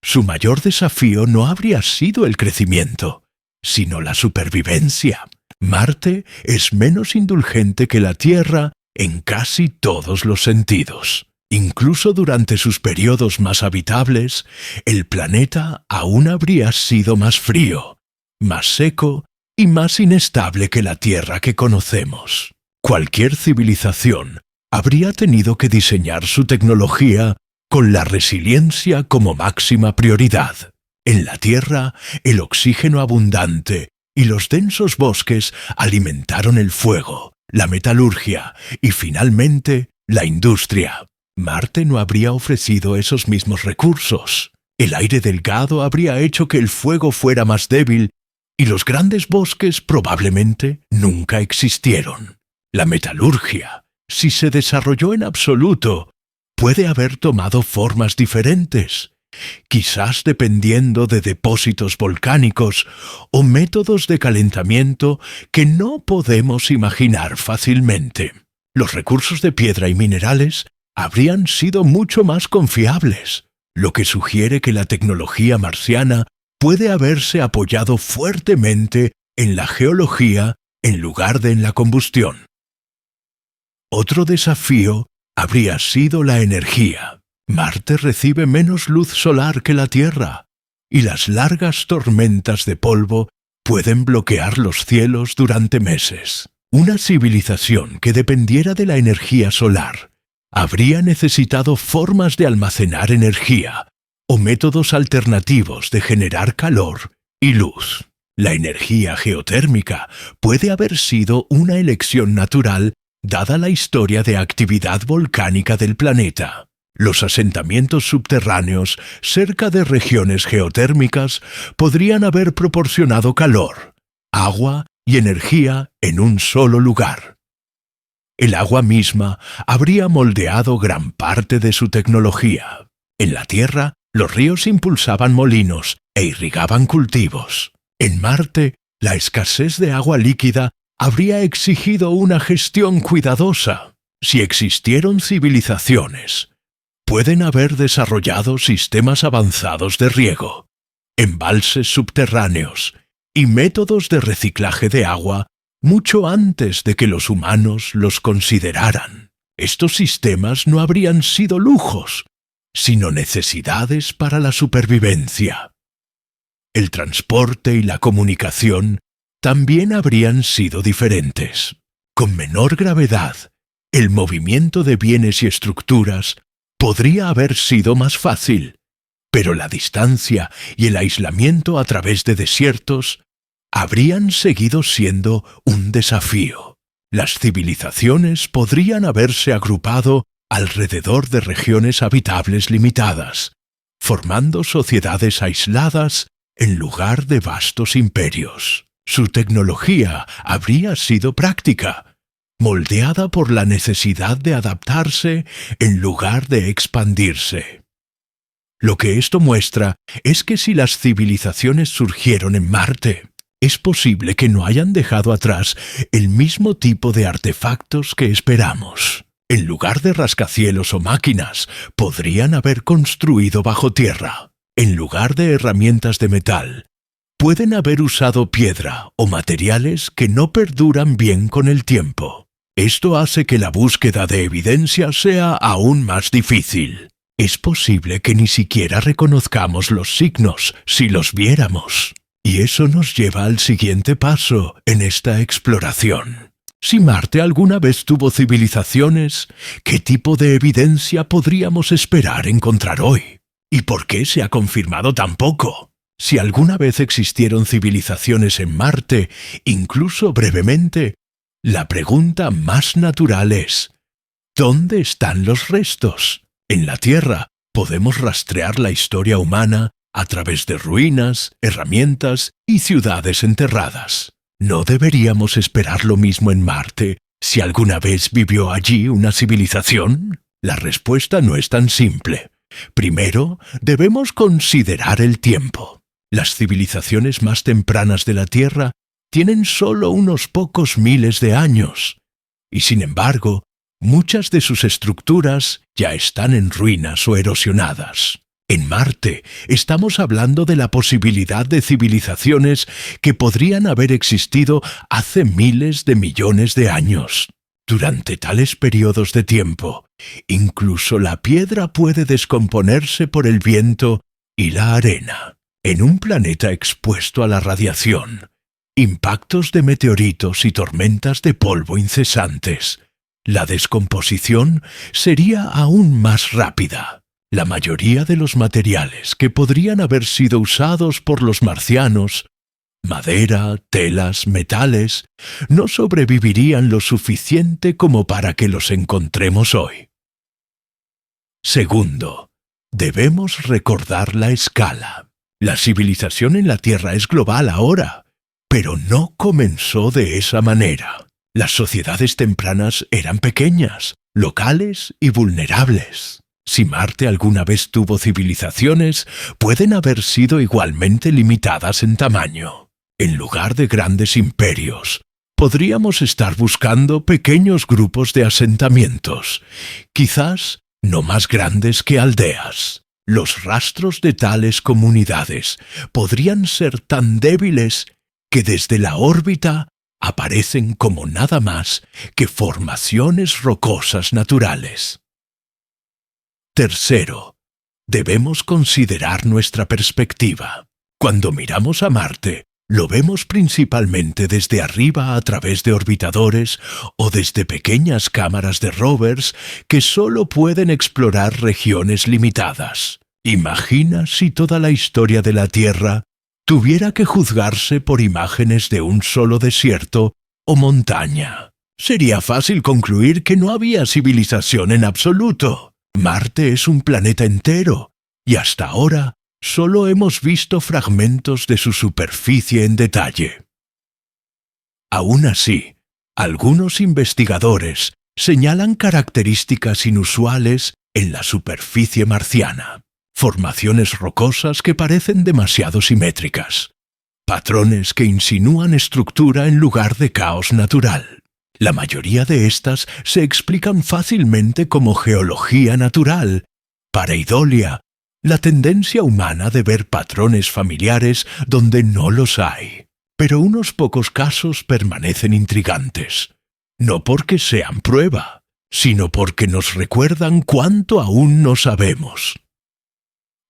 su mayor desafío no habría sido el crecimiento, sino la supervivencia. Marte es menos indulgente que la Tierra en casi todos los sentidos. Incluso durante sus periodos más habitables, el planeta aún habría sido más frío, más seco y más inestable que la Tierra que conocemos. Cualquier civilización habría tenido que diseñar su tecnología con la resiliencia como máxima prioridad. En la Tierra, el oxígeno abundante y los densos bosques alimentaron el fuego, la metalurgia y finalmente la industria. Marte no habría ofrecido esos mismos recursos. El aire delgado habría hecho que el fuego fuera más débil y los grandes bosques probablemente nunca existieron. La metalurgia, si se desarrolló en absoluto, puede haber tomado formas diferentes, quizás dependiendo de depósitos volcánicos o métodos de calentamiento que no podemos imaginar fácilmente. Los recursos de piedra y minerales habrían sido mucho más confiables, lo que sugiere que la tecnología marciana puede haberse apoyado fuertemente en la geología en lugar de en la combustión. Otro desafío habría sido la energía. Marte recibe menos luz solar que la Tierra, y las largas tormentas de polvo pueden bloquear los cielos durante meses. Una civilización que dependiera de la energía solar habría necesitado formas de almacenar energía o métodos alternativos de generar calor y luz. La energía geotérmica puede haber sido una elección natural dada la historia de actividad volcánica del planeta. Los asentamientos subterráneos cerca de regiones geotérmicas podrían haber proporcionado calor, agua y energía en un solo lugar. El agua misma habría moldeado gran parte de su tecnología. En la Tierra, los ríos impulsaban molinos e irrigaban cultivos. En Marte, la escasez de agua líquida habría exigido una gestión cuidadosa. Si existieron civilizaciones, pueden haber desarrollado sistemas avanzados de riego, embalses subterráneos y métodos de reciclaje de agua mucho antes de que los humanos los consideraran. Estos sistemas no habrían sido lujos, sino necesidades para la supervivencia. El transporte y la comunicación también habrían sido diferentes. Con menor gravedad, el movimiento de bienes y estructuras podría haber sido más fácil, pero la distancia y el aislamiento a través de desiertos habrían seguido siendo un desafío. Las civilizaciones podrían haberse agrupado alrededor de regiones habitables limitadas, formando sociedades aisladas en lugar de vastos imperios. Su tecnología habría sido práctica, moldeada por la necesidad de adaptarse en lugar de expandirse. Lo que esto muestra es que si las civilizaciones surgieron en Marte, es posible que no hayan dejado atrás el mismo tipo de artefactos que esperamos. En lugar de rascacielos o máquinas, podrían haber construido bajo tierra. En lugar de herramientas de metal, pueden haber usado piedra o materiales que no perduran bien con el tiempo. Esto hace que la búsqueda de evidencia sea aún más difícil. Es posible que ni siquiera reconozcamos los signos si los viéramos. Y eso nos lleva al siguiente paso en esta exploración. Si Marte alguna vez tuvo civilizaciones, ¿qué tipo de evidencia podríamos esperar encontrar hoy? ¿Y por qué se ha confirmado tan poco? Si alguna vez existieron civilizaciones en Marte, incluso brevemente, la pregunta más natural es: ¿dónde están los restos? En la Tierra podemos rastrear la historia humana a través de ruinas, herramientas y ciudades enterradas. ¿No deberíamos esperar lo mismo en Marte si alguna vez vivió allí una civilización? La respuesta no es tan simple. Primero, debemos considerar el tiempo. Las civilizaciones más tempranas de la Tierra tienen solo unos pocos miles de años. Y sin embargo, muchas de sus estructuras ya están en ruinas o erosionadas. En Marte estamos hablando de la posibilidad de civilizaciones que podrían haber existido hace miles de millones de años. Durante tales periodos de tiempo, incluso la piedra puede descomponerse por el viento y la arena. En un planeta expuesto a la radiación, impactos de meteoritos y tormentas de polvo incesantes, la descomposición sería aún más rápida. La mayoría de los materiales que podrían haber sido usados por los marcianos, madera, telas, metales, no sobrevivirían lo suficiente como para que los encontremos hoy. Segundo, debemos recordar la escala. La civilización en la Tierra es global ahora, pero no comenzó de esa manera. Las sociedades tempranas eran pequeñas, locales y vulnerables. Si Marte alguna vez tuvo civilizaciones, pueden haber sido igualmente limitadas en tamaño. En lugar de grandes imperios, podríamos estar buscando pequeños grupos de asentamientos, quizás no más grandes que aldeas. Los rastros de tales comunidades podrían ser tan débiles que desde la órbita aparecen como nada más que formaciones rocosas naturales. Tercero, debemos considerar nuestra perspectiva. Cuando miramos a Marte, lo vemos principalmente desde arriba a través de orbitadores o desde pequeñas cámaras de rovers que solo pueden explorar regiones limitadas. Imagina si toda la historia de la Tierra tuviera que juzgarse por imágenes de un solo desierto o montaña. Sería fácil concluir que no había civilización en absoluto. Marte es un planeta entero, y hasta ahora solo hemos visto fragmentos de su superficie en detalle. Aún así, algunos investigadores señalan características inusuales en la superficie marciana. Formaciones rocosas que parecen demasiado simétricas. Patrones que insinúan estructura en lugar de caos natural. La mayoría de estas se explican fácilmente como geología natural, pareidolia, la tendencia humana de ver patrones familiares donde no los hay. Pero unos pocos casos permanecen intrigantes, no porque sean prueba, sino porque nos recuerdan cuánto aún no sabemos.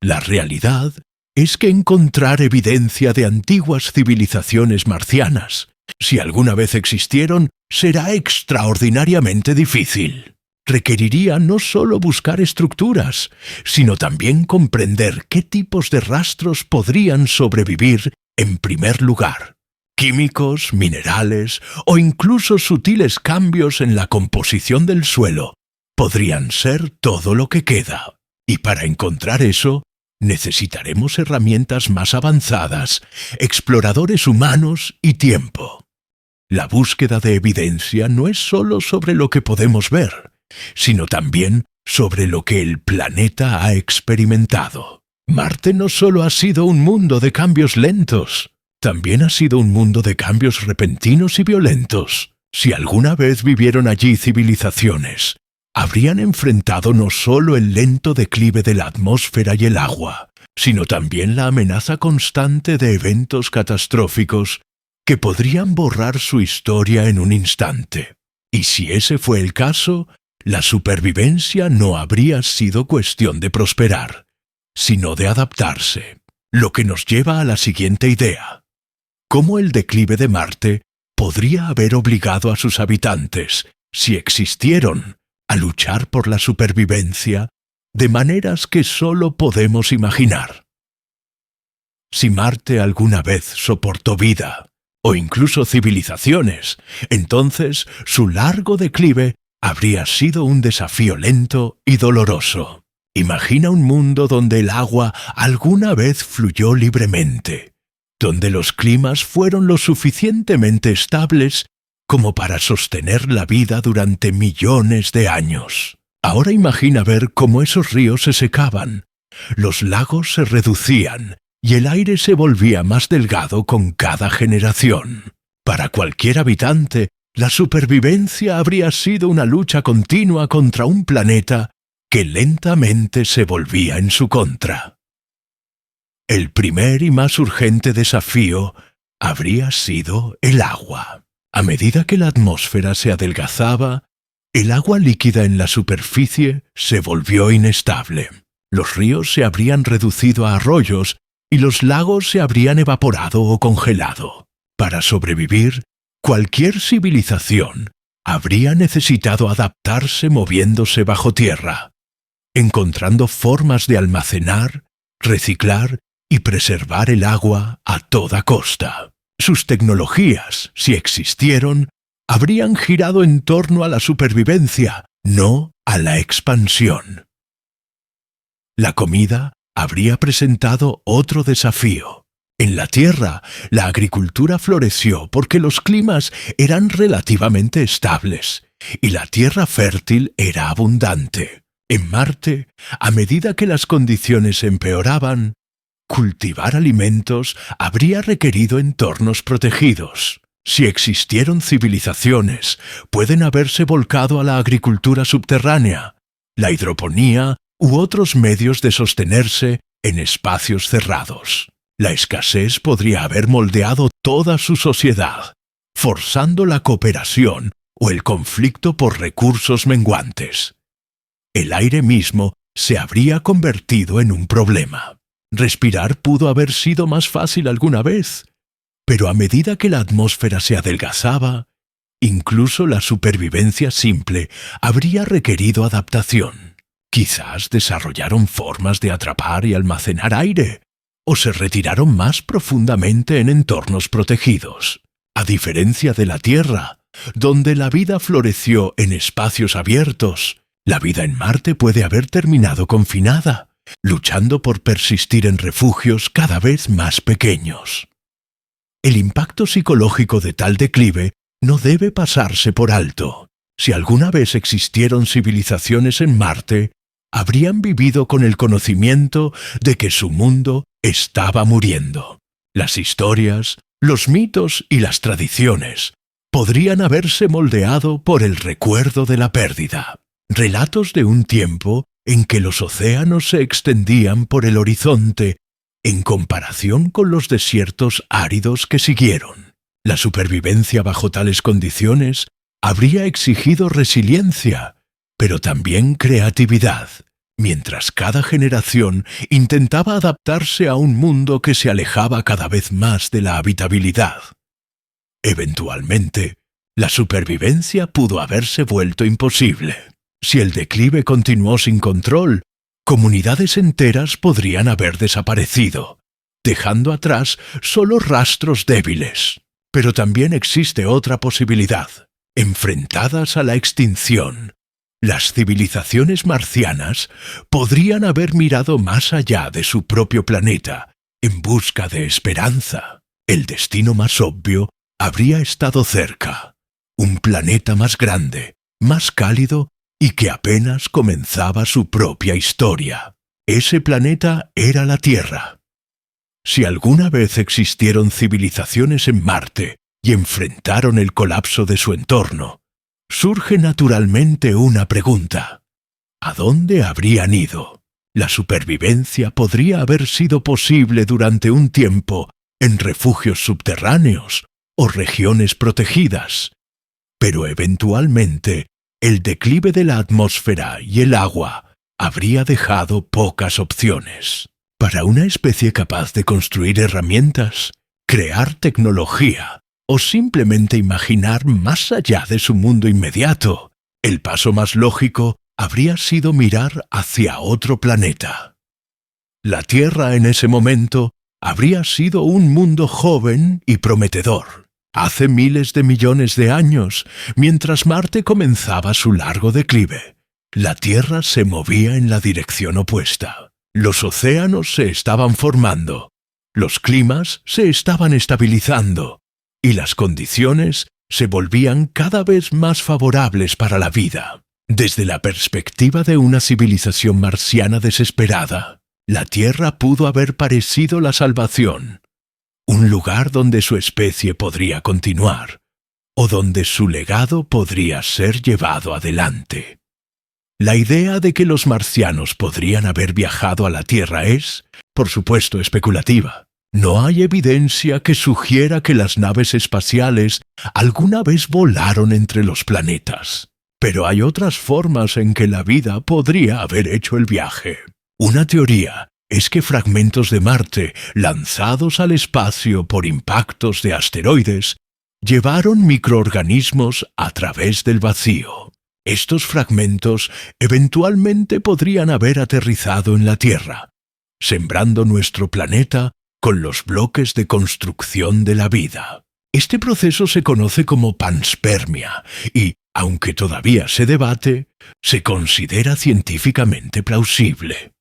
La realidad es que encontrar evidencia de antiguas civilizaciones marcianas, si alguna vez existieron, será extraordinariamente difícil. Requeriría no solo buscar estructuras, sino también comprender qué tipos de rastros podrían sobrevivir en primer lugar. Químicos, minerales o incluso sutiles cambios en la composición del suelo podrían ser todo lo que queda. Y para encontrar eso, necesitaremos herramientas más avanzadas, exploradores humanos y tiempo. La búsqueda de evidencia no es solo sobre lo que podemos ver, sino también sobre lo que el planeta ha experimentado. Marte no solo ha sido un mundo de cambios lentos, también ha sido un mundo de cambios repentinos y violentos. Si alguna vez vivieron allí civilizaciones, habrían enfrentado no solo el lento declive de la atmósfera y el agua, sino también la amenaza constante de eventos catastróficos que podrían borrar su historia en un instante. Y si ese fue el caso, la supervivencia no habría sido cuestión de prosperar, sino de adaptarse, lo que nos lleva a la siguiente idea. ¿Cómo el declive de Marte podría haber obligado a sus habitantes, si existieron, a luchar por la supervivencia de maneras que solo podemos imaginar? Si Marte alguna vez soportó vida, o incluso civilizaciones, entonces su largo declive habría sido un desafío lento y doloroso. Imagina un mundo donde el agua alguna vez fluyó libremente, donde los climas fueron lo suficientemente estables como para sostener la vida durante millones de años. Ahora imagina ver cómo esos ríos se secaban, los lagos se reducían y el aire se volvía más delgado con cada generación. Para cualquier habitante, la supervivencia habría sido una lucha continua contra un planeta que lentamente se volvía en su contra. El primer y más urgente desafío habría sido el agua. A medida que la atmósfera se adelgazaba, el agua líquida en la superficie se volvió inestable. Los ríos se habrían reducido a arroyos y los lagos se habrían evaporado o congelado. Para sobrevivir, cualquier civilización habría necesitado adaptarse moviéndose bajo tierra, encontrando formas de almacenar, reciclar y preservar el agua a toda costa. Sus tecnologías, si existieron, habrían girado en torno a la supervivencia, no a la expansión. La comida habría presentado otro desafío. En la Tierra, la agricultura floreció porque los climas eran relativamente estables y la tierra fértil era abundante. En Marte, a medida que las condiciones empeoraban, cultivar alimentos habría requerido entornos protegidos. Si existieron civilizaciones, pueden haberse volcado a la agricultura subterránea, la hidroponía u otros medios de sostenerse en espacios cerrados. La escasez podría haber moldeado toda su sociedad, forzando la cooperación o el conflicto por recursos menguantes. El aire mismo se habría convertido en un problema. Respirar pudo haber sido más fácil alguna vez, pero a medida que la atmósfera se adelgazaba, incluso la supervivencia simple habría requerido adaptación. Quizás desarrollaron formas de atrapar y almacenar aire, o se retiraron más profundamente en entornos protegidos. A diferencia de la Tierra, donde la vida floreció en espacios abiertos, la vida en Marte puede haber terminado confinada, luchando por persistir en refugios cada vez más pequeños. El impacto psicológico de tal declive no debe pasarse por alto. Si alguna vez existieron civilizaciones en Marte, habrían vivido con el conocimiento de que su mundo estaba muriendo. Las historias, los mitos y las tradiciones podrían haberse moldeado por el recuerdo de la pérdida. Relatos de un tiempo en que los océanos se extendían por el horizonte en comparación con los desiertos áridos que siguieron. La supervivencia bajo tales condiciones habría exigido resiliencia, pero también creatividad, mientras cada generación intentaba adaptarse a un mundo que se alejaba cada vez más de la habitabilidad. Eventualmente, la supervivencia pudo haberse vuelto imposible. Si el declive continuó sin control, comunidades enteras podrían haber desaparecido, dejando atrás solo rastros débiles. Pero también existe otra posibilidad. Enfrentadas a la extinción, las civilizaciones marcianas podrían haber mirado más allá de su propio planeta en busca de esperanza. El destino más obvio habría estado cerca. Un planeta más grande, más cálido y que apenas comenzaba su propia historia. Ese planeta era la Tierra. Si alguna vez existieron civilizaciones en Marte y enfrentaron el colapso de su entorno, surge naturalmente una pregunta. ¿A dónde habrían ido? La supervivencia podría haber sido posible durante un tiempo en refugios subterráneos o regiones protegidas, pero eventualmente el declive de la atmósfera y el agua habría dejado pocas opciones. Para una especie capaz de construir herramientas, crear tecnología o simplemente imaginar más allá de su mundo inmediato, el paso más lógico habría sido mirar hacia otro planeta. La Tierra en ese momento habría sido un mundo joven y prometedor. Hace miles de millones de años, mientras Marte comenzaba su largo declive, la Tierra se movía en la dirección opuesta. Los océanos se estaban formando, los climas se estaban estabilizando y las condiciones se volvían cada vez más favorables para la vida. Desde la perspectiva de una civilización marciana desesperada, la Tierra pudo haber parecido la salvación, un lugar donde su especie podría continuar, o donde su legado podría ser llevado adelante. La idea de que los marcianos podrían haber viajado a la Tierra es, por supuesto, especulativa. No hay evidencia que sugiera que las naves espaciales alguna vez volaron entre los planetas. Pero hay otras formas en que la vida podría haber hecho el viaje. Una teoría es que fragmentos de Marte, lanzados al espacio por impactos de asteroides, llevaron microorganismos a través del vacío. Estos fragmentos eventualmente podrían haber aterrizado en la Tierra, sembrando nuestro planeta con los bloques de construcción de la vida. Este proceso se conoce como panspermia y, aunque todavía se debate, se considera científicamente plausible.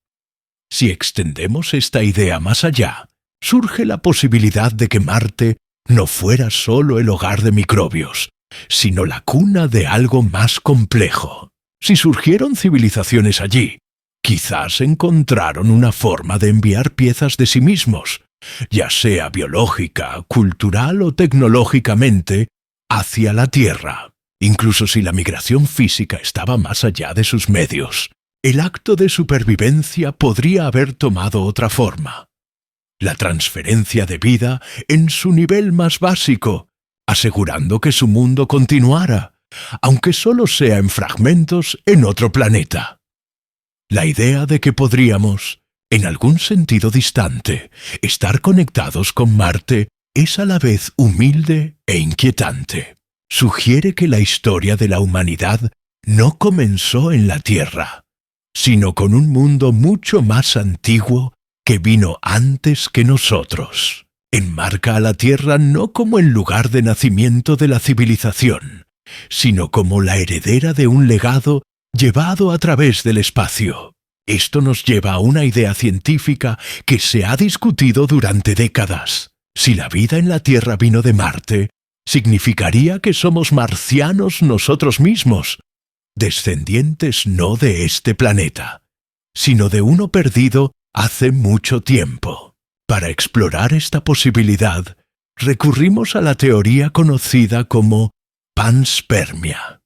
Si extendemos esta idea más allá, surge la posibilidad de que Marte no fuera solo el hogar de microbios, sino la cuna de algo más complejo. Si surgieron civilizaciones allí, quizás encontraron una forma de enviar piezas de sí mismos, ya sea biológica, cultural o tecnológicamente, hacia la Tierra. Incluso si la migración física estaba más allá de sus medios, el acto de supervivencia podría haber tomado otra forma. La transferencia de vida en su nivel más básico, asegurando que su mundo continuara, aunque solo sea en fragmentos en otro planeta. La idea de que podríamos, en algún sentido distante, estar conectados con Marte es a la vez humilde e inquietante. Sugiere que la historia de la humanidad no comenzó en la Tierra, sino con un mundo mucho más antiguo que vino antes que nosotros. Enmarca a la Tierra no como el lugar de nacimiento de la civilización, sino como la heredera de un legado llevado a través del espacio. Esto nos lleva a una idea científica que se ha discutido durante décadas. Si la vida en la Tierra vino de Marte, significaría que somos marcianos nosotros mismos, descendientes no de este planeta, sino de uno perdido hace mucho tiempo. Para explorar esta posibilidad, recurrimos a la teoría conocida como panspermia.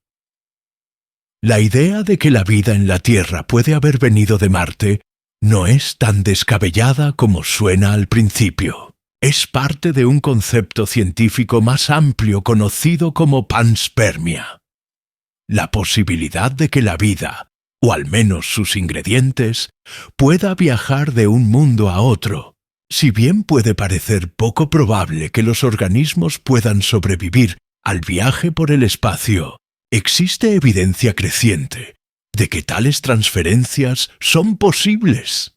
La idea de que la vida en la Tierra puede haber venido de Marte no es tan descabellada como suena al principio. Es parte de un concepto científico más amplio conocido como panspermia. La posibilidad de que la vida, o al menos sus ingredientes, pueda viajar de un mundo a otro. Si bien puede parecer poco probable que los organismos puedan sobrevivir al viaje por el espacio, existe evidencia creciente de que tales transferencias son posibles.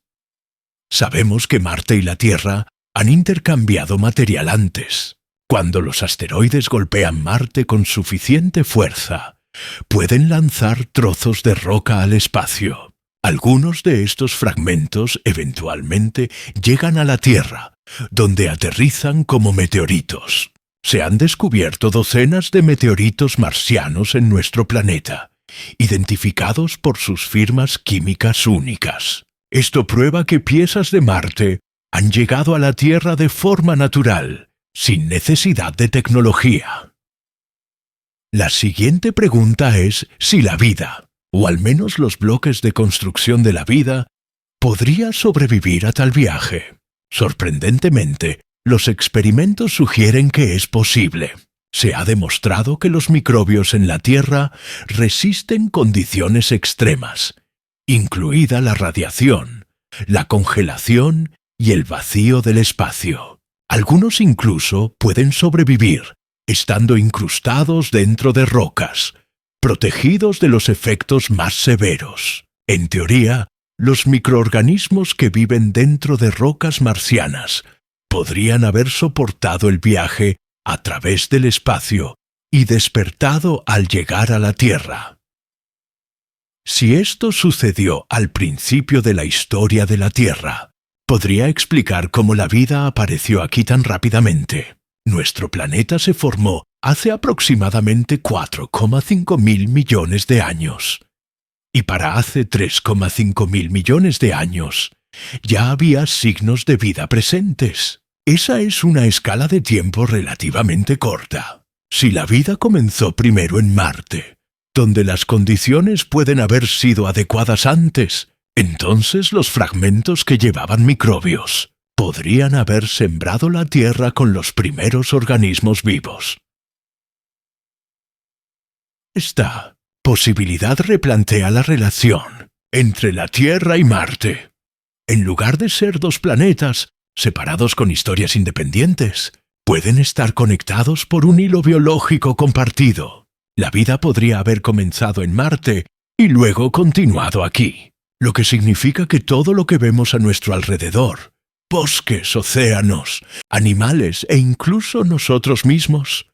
Sabemos que Marte y la Tierra han intercambiado material antes. Cuando los asteroides golpean Marte con suficiente fuerza, pueden lanzar trozos de roca al espacio. Algunos de estos fragmentos eventualmente llegan a la Tierra, donde aterrizan como meteoritos. Se han descubierto docenas de meteoritos marcianos en nuestro planeta, identificados por sus firmas químicas únicas. Esto prueba que piezas de Marte han llegado a la Tierra de forma natural, sin necesidad de tecnología. La siguiente pregunta es si la vida, o al menos los bloques de construcción de la vida, podría sobrevivir a tal viaje. Sorprendentemente, los experimentos sugieren que es posible. Se ha demostrado que los microbios en la Tierra resisten condiciones extremas, incluida la radiación, la congelación y el vacío del espacio. Algunos incluso pueden sobrevivir, estando incrustados dentro de rocas, protegidos de los efectos más severos. En teoría, los microorganismos que viven dentro de rocas marcianas podrían haber soportado el viaje a través del espacio y despertado al llegar a la Tierra. Si esto sucedió al principio de la historia de la Tierra, podría explicar cómo la vida apareció aquí tan rápidamente. Nuestro planeta se formó hace aproximadamente 4,5 mil millones de años. Y para hace 3,5 mil millones de años, ya había signos de vida presentes. Esa es una escala de tiempo relativamente corta. Si la vida comenzó primero en Marte, donde las condiciones pueden haber sido adecuadas antes, entonces los fragmentos que llevaban microbios podrían haber sembrado la Tierra con los primeros organismos vivos. Esta posibilidad replantea la relación entre la Tierra y Marte. En lugar de ser dos planetas separados con historias independientes, pueden estar conectados por un hilo biológico compartido. La vida podría haber comenzado en Marte y luego continuado aquí, lo que significa que todo lo que vemos a nuestro alrededor, bosques, océanos, animales e incluso nosotros mismos,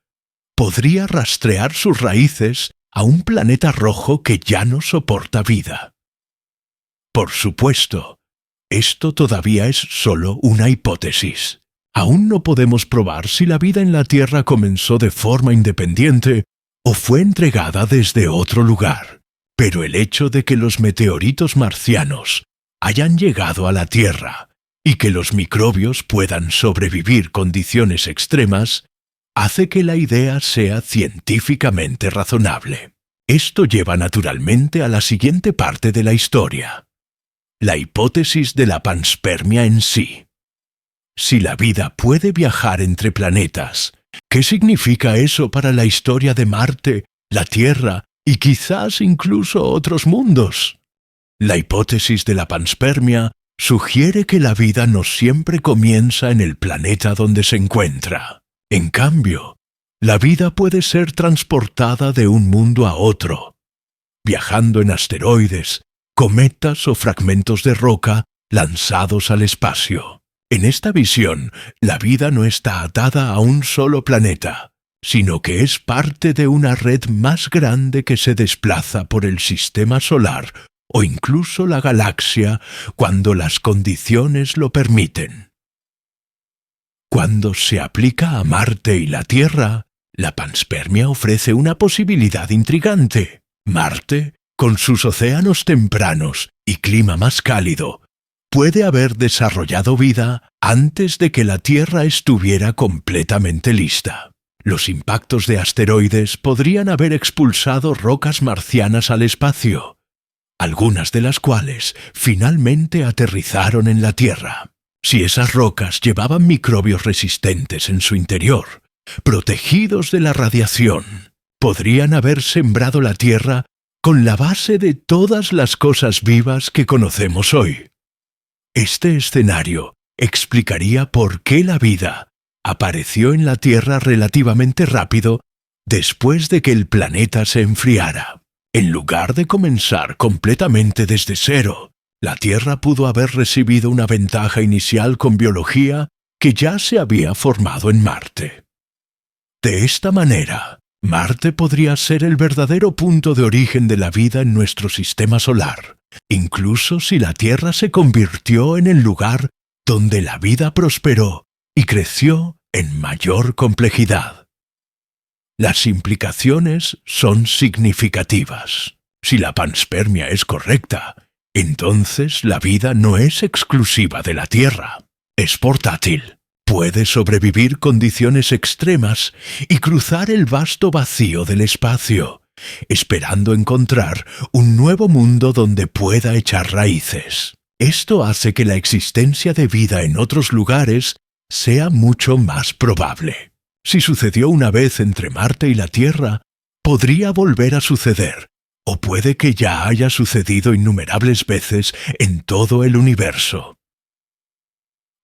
podría rastrear sus raíces a un planeta rojo que ya no soporta vida. Por supuesto, esto todavía es solo una hipótesis. Aún no podemos probar si la vida en la Tierra comenzó de forma independiente o fue entregada desde otro lugar. Pero el hecho de que los meteoritos marcianos hayan llegado a la Tierra y que los microbios puedan sobrevivir condiciones extremas hace que la idea sea científicamente razonable. Esto lleva naturalmente a la siguiente parte de la historia: la hipótesis de la panspermia en sí. Si la vida puede viajar entre planetas, ¿qué significa eso para la historia de Marte, la Tierra y quizás incluso otros mundos? La hipótesis de la panspermia sugiere que la vida no siempre comienza en el planeta donde se encuentra. En cambio, la vida puede ser transportada de un mundo a otro, viajando en asteroides, cometas o fragmentos de roca lanzados al espacio. En esta visión, la vida no está atada a un solo planeta, sino que es parte de una red más grande que se desplaza por el sistema solar o incluso la galaxia cuando las condiciones lo permiten. Cuando se aplica a Marte y la Tierra, la panspermia ofrece una posibilidad intrigante. Marte, con sus océanos tempranos y clima más cálido, puede haber desarrollado vida antes de que la Tierra estuviera completamente lista. Los impactos de asteroides podrían haber expulsado rocas marcianas al espacio, algunas de las cuales finalmente aterrizaron en la Tierra. Si esas rocas llevaban microbios resistentes en su interior, protegidos de la radiación, podrían haber sembrado la Tierra con la base de todas las cosas vivas que conocemos hoy. Este escenario explicaría por qué la vida apareció en la Tierra relativamente rápido después de que el planeta se enfriara. En lugar de comenzar completamente desde cero, la Tierra pudo haber recibido una ventaja inicial con biología que ya se había formado en Marte. De esta manera, Marte podría ser el verdadero punto de origen de la vida en nuestro sistema solar, incluso si la Tierra se convirtió en el lugar donde la vida prosperó y creció en mayor complejidad. Las implicaciones son significativas. Si la panspermia es correcta, entonces la vida no es exclusiva de la Tierra, es portátil. puede sobrevivir condiciones extremas y cruzar el vasto vacío del espacio, esperando encontrar un nuevo mundo donde pueda echar raíces. Esto hace que la existencia de vida en otros lugares sea mucho más probable. Si sucedió una vez entre Marte y la Tierra, podría volver a suceder, o puede que ya haya sucedido innumerables veces en todo el universo.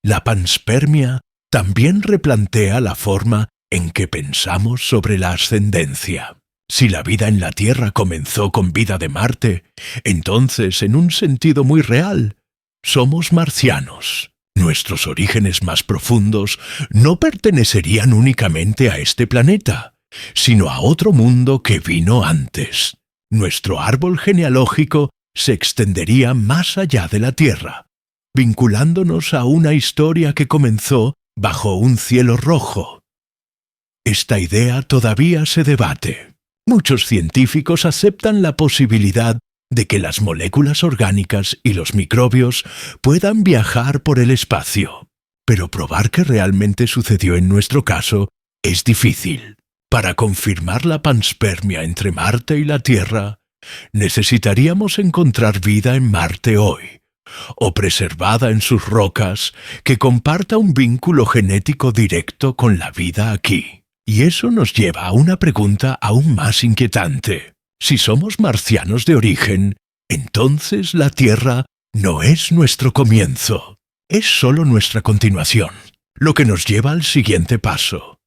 La panspermia también replantea la forma en que pensamos sobre la ascendencia. Si la vida en la Tierra comenzó con vida de Marte, entonces, en un sentido muy real, somos marcianos. Nuestros orígenes más profundos no pertenecerían únicamente a este planeta, sino a otro mundo que vino antes. Nuestro árbol genealógico se extendería más allá de la Tierra, vinculándonos a una historia que comenzó bajo un cielo rojo. Esta idea todavía se debate. Muchos científicos aceptan la posibilidad de que las moléculas orgánicas y los microbios puedan viajar por el espacio, pero probar que realmente sucedió en nuestro caso es difícil. Para confirmar la panspermia entre Marte y la Tierra, necesitaríamos encontrar vida en Marte hoy, o preservada en sus rocas, que comparta un vínculo genético directo con la vida aquí. Y eso nos lleva a una pregunta aún más inquietante. Si somos marcianos de origen, entonces la Tierra no es nuestro comienzo, es solo nuestra continuación, lo que nos lleva al siguiente paso: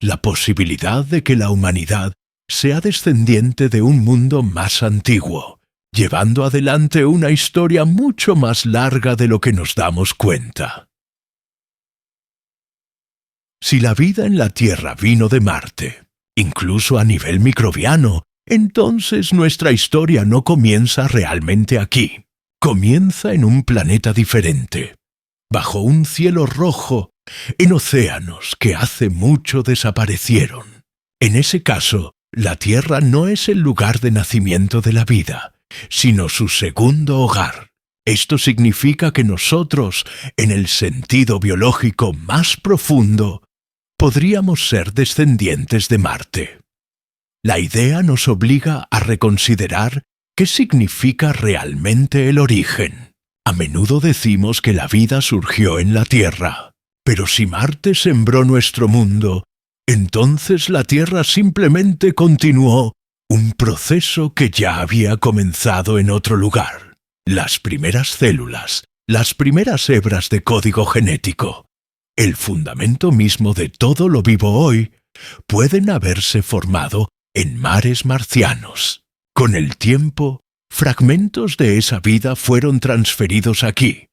la posibilidad de que la humanidad sea descendiente de un mundo más antiguo, llevando adelante una historia mucho más larga de lo que nos damos cuenta. Si la vida en la Tierra vino de Marte, incluso a nivel microbiano, entonces nuestra historia no comienza realmente aquí. Comienza en un planeta diferente, bajo un cielo rojo, en océanos que hace mucho desaparecieron. En ese caso, la Tierra no es el lugar de nacimiento de la vida, sino su segundo hogar. Esto significa que nosotros, en el sentido biológico más profundo, podríamos ser descendientes de Marte. La idea nos obliga a reconsiderar qué significa realmente el origen. A menudo decimos que la vida surgió en la Tierra, pero si Marte sembró nuestro mundo, entonces la Tierra simplemente continuó un proceso que ya había comenzado en otro lugar. Las primeras células, las primeras hebras de código genético, el fundamento mismo de todo lo vivo hoy, pueden haberse formado en mares marcianos. Con el tiempo, fragmentos de esa vida fueron transferidos aquí,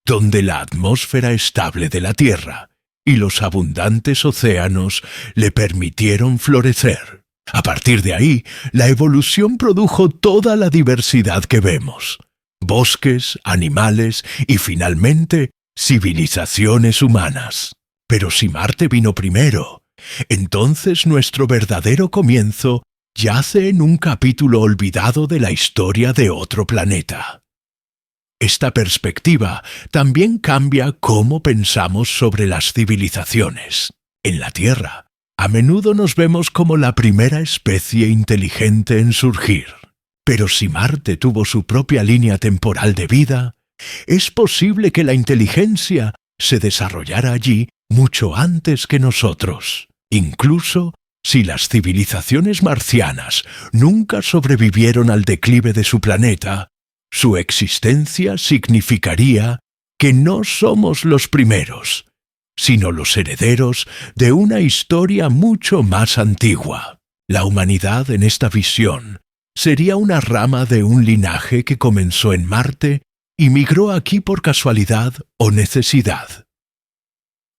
donde la atmósfera estable de la Tierra y los abundantes océanos le permitieron florecer. A partir de ahí, la evolución produjo toda la diversidad que vemos: bosques, animales y, finalmente, civilizaciones humanas. Pero si Marte vino primero, entonces nuestro verdadero comienzo yace en un capítulo olvidado de la historia de otro planeta. Esta perspectiva también cambia cómo pensamos sobre las civilizaciones. En la Tierra, a menudo nos vemos como la primera especie inteligente en surgir. Pero si Marte tuvo su propia línea temporal de vida, es posible que la inteligencia se desarrollara allí mucho antes que nosotros. Incluso si las civilizaciones marcianas nunca sobrevivieron al declive de su planeta, su existencia significaría que no somos los primeros, sino los herederos de una historia mucho más antigua. La humanidad, en esta visión, sería una rama de un linaje que comenzó en Marte y migró aquí por casualidad o necesidad.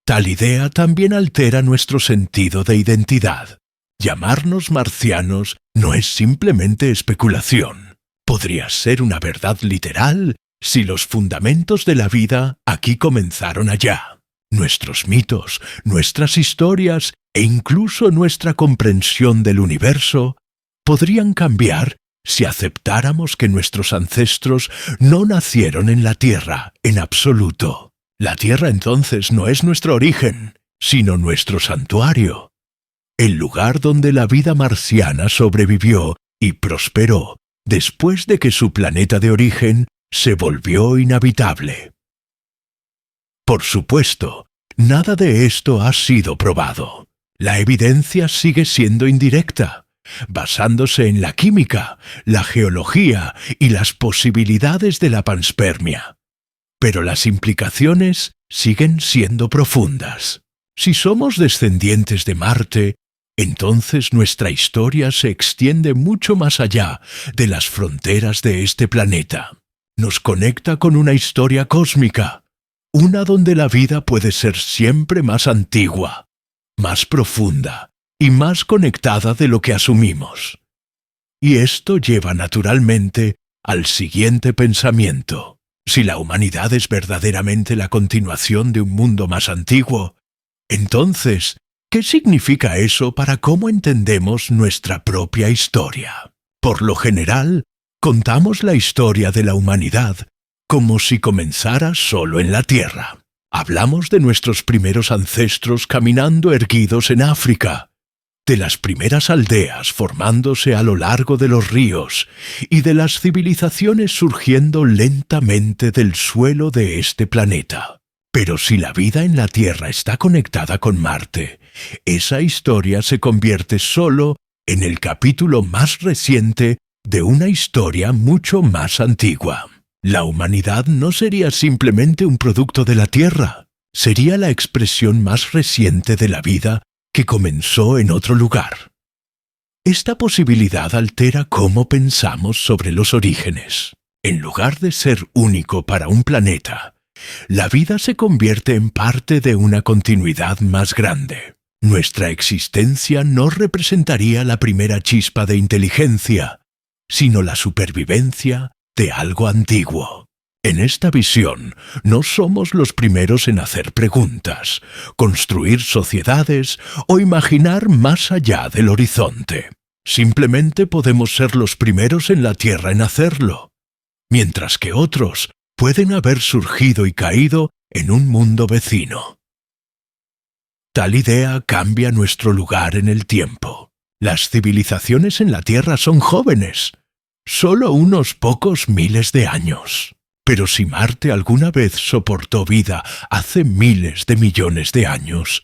Tal idea también altera nuestro sentido de identidad. Llamarnos marcianos no es simplemente especulación. Podría ser una verdad literal si los fundamentos de la vida aquí comenzaron allá. Nuestros mitos, nuestras historias e incluso nuestra comprensión del universo podrían cambiar si aceptáramos que nuestros ancestros no nacieron en la Tierra en absoluto. La Tierra entonces no es nuestro origen, sino nuestro santuario, el lugar donde la vida marciana sobrevivió y prosperó después de que su planeta de origen se volvió inhabitable. Por supuesto, nada de esto ha sido probado. La evidencia sigue siendo indirecta, basándose en la química, la geología y las posibilidades de la panspermia. Pero las implicaciones siguen siendo profundas. Si somos descendientes de Marte, entonces nuestra historia se extiende mucho más allá de las fronteras de este planeta. Nos conecta con una historia cósmica, una donde la vida puede ser siempre más antigua, más profunda y más conectada de lo que asumimos. Y esto lleva naturalmente al siguiente pensamiento. Si la humanidad es verdaderamente la continuación de un mundo más antiguo, entonces, ¿qué significa eso para cómo entendemos nuestra propia historia? Por lo general, contamos la historia de la humanidad como si comenzara solo en la Tierra. Hablamos de nuestros primeros ancestros caminando erguidos en África, de las primeras aldeas formándose a lo largo de los ríos y de las civilizaciones surgiendo lentamente del suelo de este planeta. Pero si la vida en la Tierra está conectada con Marte, esa historia se convierte solo en el capítulo más reciente de una historia mucho más antigua. La humanidad no sería simplemente un producto de la Tierra, sería la expresión más reciente de la vida que comenzó en otro lugar. Esta posibilidad altera cómo pensamos sobre los orígenes. En lugar de ser único para un planeta, la vida se convierte en parte de una continuidad más grande. Nuestra existencia no representaría la primera chispa de inteligencia, sino la supervivencia de algo antiguo. En esta visión, no somos los primeros en hacer preguntas, construir sociedades o imaginar más allá del horizonte. Simplemente podemos ser los primeros en la Tierra en hacerlo, mientras que otros pueden haber surgido y caído en un mundo vecino. Tal idea cambia nuestro lugar en el tiempo. Las civilizaciones en la Tierra son jóvenes, solo unos pocos miles de años. Pero si Marte alguna vez soportó vida hace miles de millones de años,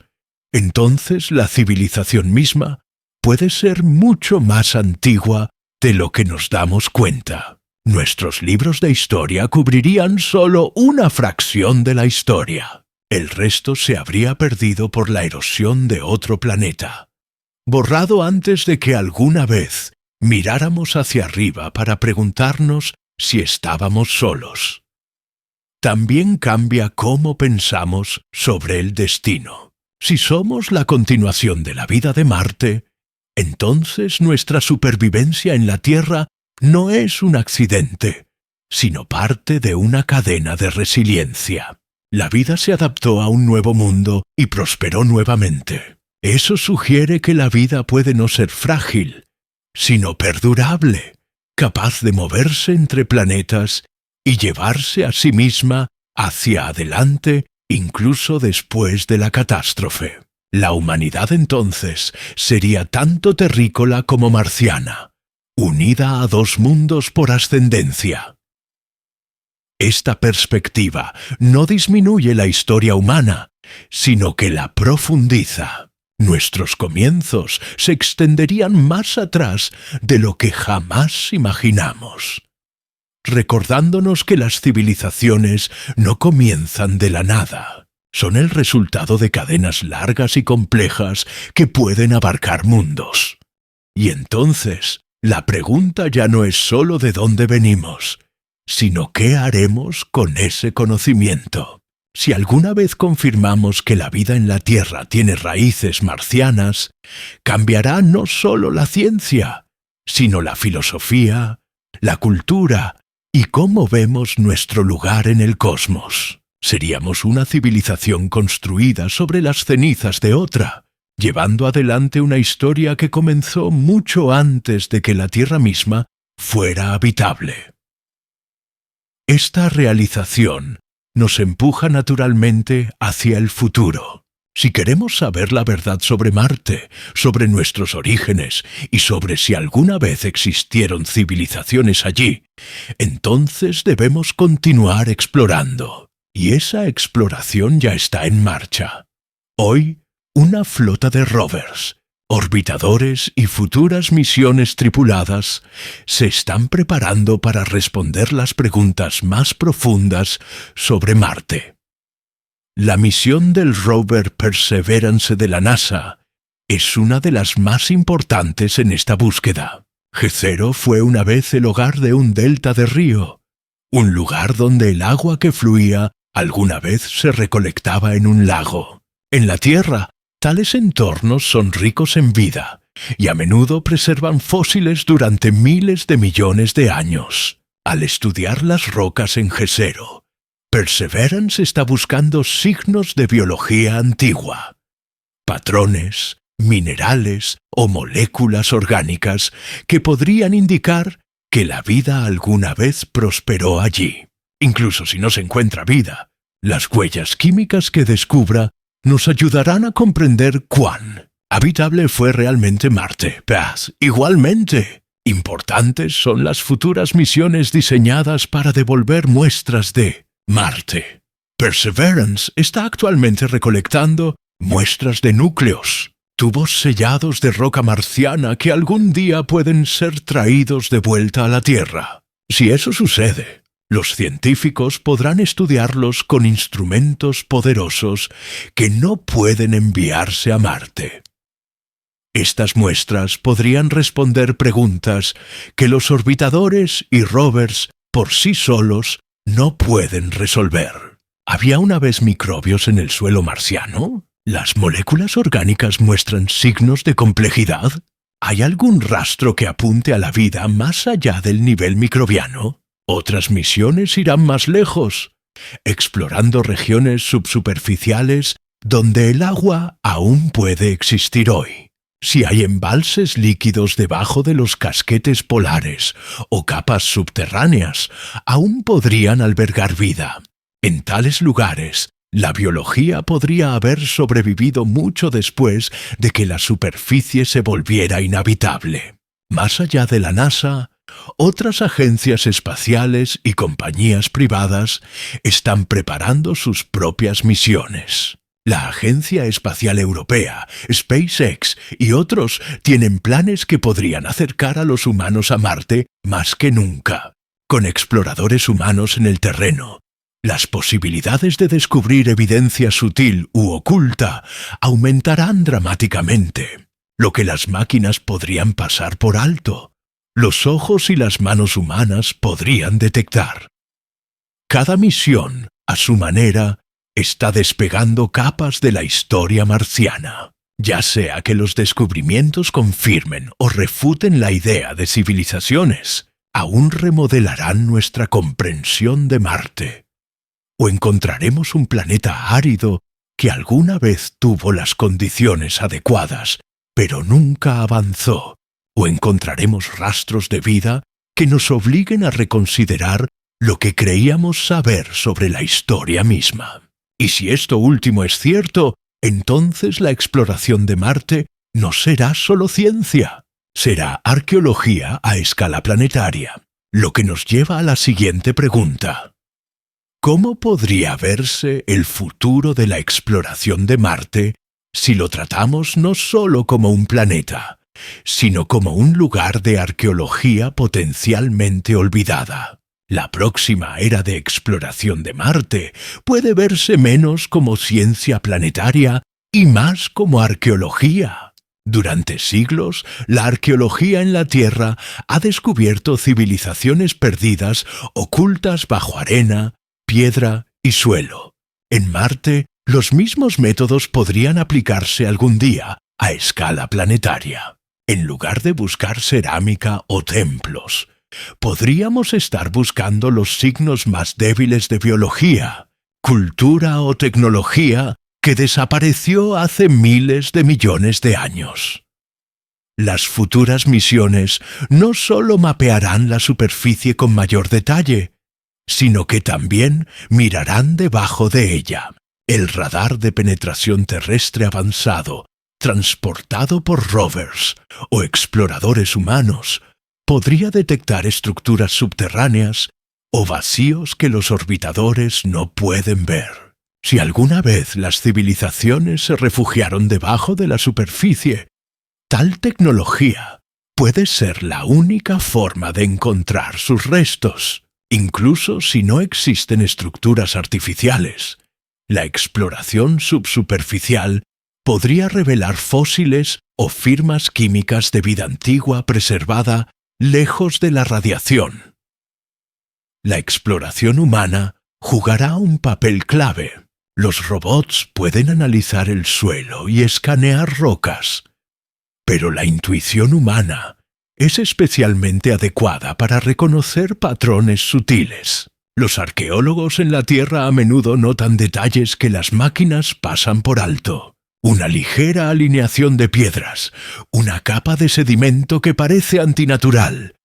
entonces la civilización misma puede ser mucho más antigua de lo que nos damos cuenta. Nuestros libros de historia cubrirían solo una fracción de la historia. El resto se habría perdido por la erosión de otro planeta, borrado antes de que alguna vez miráramos hacia arriba para preguntarnos si estábamos solos. También cambia cómo pensamos sobre el destino. Si somos la continuación de la vida de Marte, entonces nuestra supervivencia en la Tierra no es un accidente, sino parte de una cadena de resiliencia. La vida se adaptó a un nuevo mundo y prosperó nuevamente. Eso sugiere que la vida puede no ser frágil, sino perdurable, capaz de moverse entre planetas y llevarse a sí misma hacia adelante incluso después de la catástrofe. La humanidad entonces sería tanto terrícola como marciana, unida a dos mundos por ascendencia. Esta perspectiva no disminuye la historia humana, sino que la profundiza. Nuestros comienzos se extenderían más atrás de lo que jamás imaginamos, recordándonos que las civilizaciones no comienzan de la nada. Son el resultado de cadenas largas y complejas que pueden abarcar mundos. Y entonces, la pregunta ya no es sólo de dónde venimos, sino qué haremos con ese conocimiento. Si alguna vez confirmamos que la vida en la Tierra tiene raíces marcianas, cambiará no solo la ciencia, sino la filosofía, la cultura y cómo vemos nuestro lugar en el cosmos. Seríamos una civilización construida sobre las cenizas de otra, llevando adelante una historia que comenzó mucho antes de que la Tierra misma fuera habitable. Esta realización nos empuja naturalmente hacia el futuro. Si queremos saber la verdad sobre Marte, sobre nuestros orígenes y sobre si alguna vez existieron civilizaciones allí, entonces debemos continuar explorando. Y esa exploración ya está en marcha. Hoy, una flota de rovers, orbitadores y futuras misiones tripuladas se están preparando para responder las preguntas más profundas sobre Marte. La misión del rover Perseverance de la NASA es una de las más importantes en esta búsqueda. G0 fue una vez el hogar de un delta de río, un lugar donde el agua que fluía alguna vez se recolectaba en un lago. En la Tierra, tales entornos son ricos en vida y a menudo preservan fósiles durante miles de millones de años. Al estudiar las rocas en G0, Perseverance está buscando signos de biología antigua, patrones, minerales o moléculas orgánicas que podrían indicar que la vida alguna vez prosperó allí. Incluso si no se encuentra vida, las huellas químicas que descubra nos ayudarán a comprender cuán habitable fue realmente Marte. Pues, igualmente, importantes son las futuras misiones diseñadas para devolver muestras de Marte. Perseverance está actualmente recolectando muestras de núcleos, tubos sellados de roca marciana que algún día pueden ser traídos de vuelta a la Tierra. Si eso sucede, los científicos podrán estudiarlos con instrumentos poderosos que no pueden enviarse a Marte. Estas muestras podrían responder preguntas que los orbitadores y rovers por sí solos no pueden resolver. ¿Había una vez microbios en el suelo marciano? ¿Las moléculas orgánicas muestran signos de complejidad? ¿Hay algún rastro que apunte a la vida más allá del nivel microbiano? Otras misiones irán más lejos, explorando regiones subsuperficiales donde el agua aún puede existir hoy. Si hay embalses líquidos debajo de los casquetes polares o capas subterráneas, aún podrían albergar vida. En tales lugares, la biología podría haber sobrevivido mucho después de que la superficie se volviera inhabitable. Más allá de la NASA, otras agencias espaciales y compañías privadas están preparando sus propias misiones. La Agencia Espacial Europea, SpaceX y otros tienen planes que podrían acercar a los humanos a Marte más que nunca. Con exploradores humanos en el terreno, las posibilidades de descubrir evidencia sutil u oculta aumentarán dramáticamente. Lo que las máquinas podrían pasar por alto, los ojos y las manos humanas podrían detectar. Cada misión, a su manera, está despegando capas de la historia marciana. Ya sea que los descubrimientos confirmen o refuten la idea de civilizaciones, aún remodelarán nuestra comprensión de Marte. O encontraremos un planeta árido que alguna vez tuvo las condiciones adecuadas, pero nunca avanzó. O encontraremos rastros de vida que nos obliguen a reconsiderar lo que creíamos saber sobre la historia misma. Y si esto último es cierto, entonces la exploración de Marte no será solo ciencia, será arqueología a escala planetaria. Lo que nos lleva a la siguiente pregunta. ¿Cómo podría verse el futuro de la exploración de Marte si lo tratamos no solo como un planeta, sino como un lugar de arqueología potencialmente olvidada? La próxima era de exploración de Marte puede verse menos como ciencia planetaria y más como arqueología. Durante siglos, la arqueología en la Tierra ha descubierto civilizaciones perdidas ocultas bajo arena, piedra y suelo. En Marte, los mismos métodos podrían aplicarse algún día a escala planetaria. En lugar de buscar cerámica o templos, podríamos estar buscando los signos más débiles de biología, cultura o tecnología que desapareció hace miles de millones de años. Las futuras misiones no solo mapearán la superficie con mayor detalle, sino que también mirarán debajo de ella. El radar de penetración terrestre avanzado, transportado por rovers o exploradores humanos, podría detectar estructuras subterráneas o vacíos que los orbitadores no pueden ver. Si alguna vez las civilizaciones se refugiaron debajo de la superficie, tal tecnología puede ser la única forma de encontrar sus restos, incluso si no existen estructuras artificiales. La exploración subsuperficial podría revelar fósiles o firmas químicas de vida antigua preservada lejos de la radiación. La exploración humana jugará un papel clave. Los robots pueden analizar el suelo y escanear rocas, pero la intuición humana es especialmente adecuada para reconocer patrones sutiles. Los arqueólogos en la Tierra a menudo notan detalles que las máquinas pasan por alto. Una ligera alineación de piedras, una capa de sedimento que parece antinatural,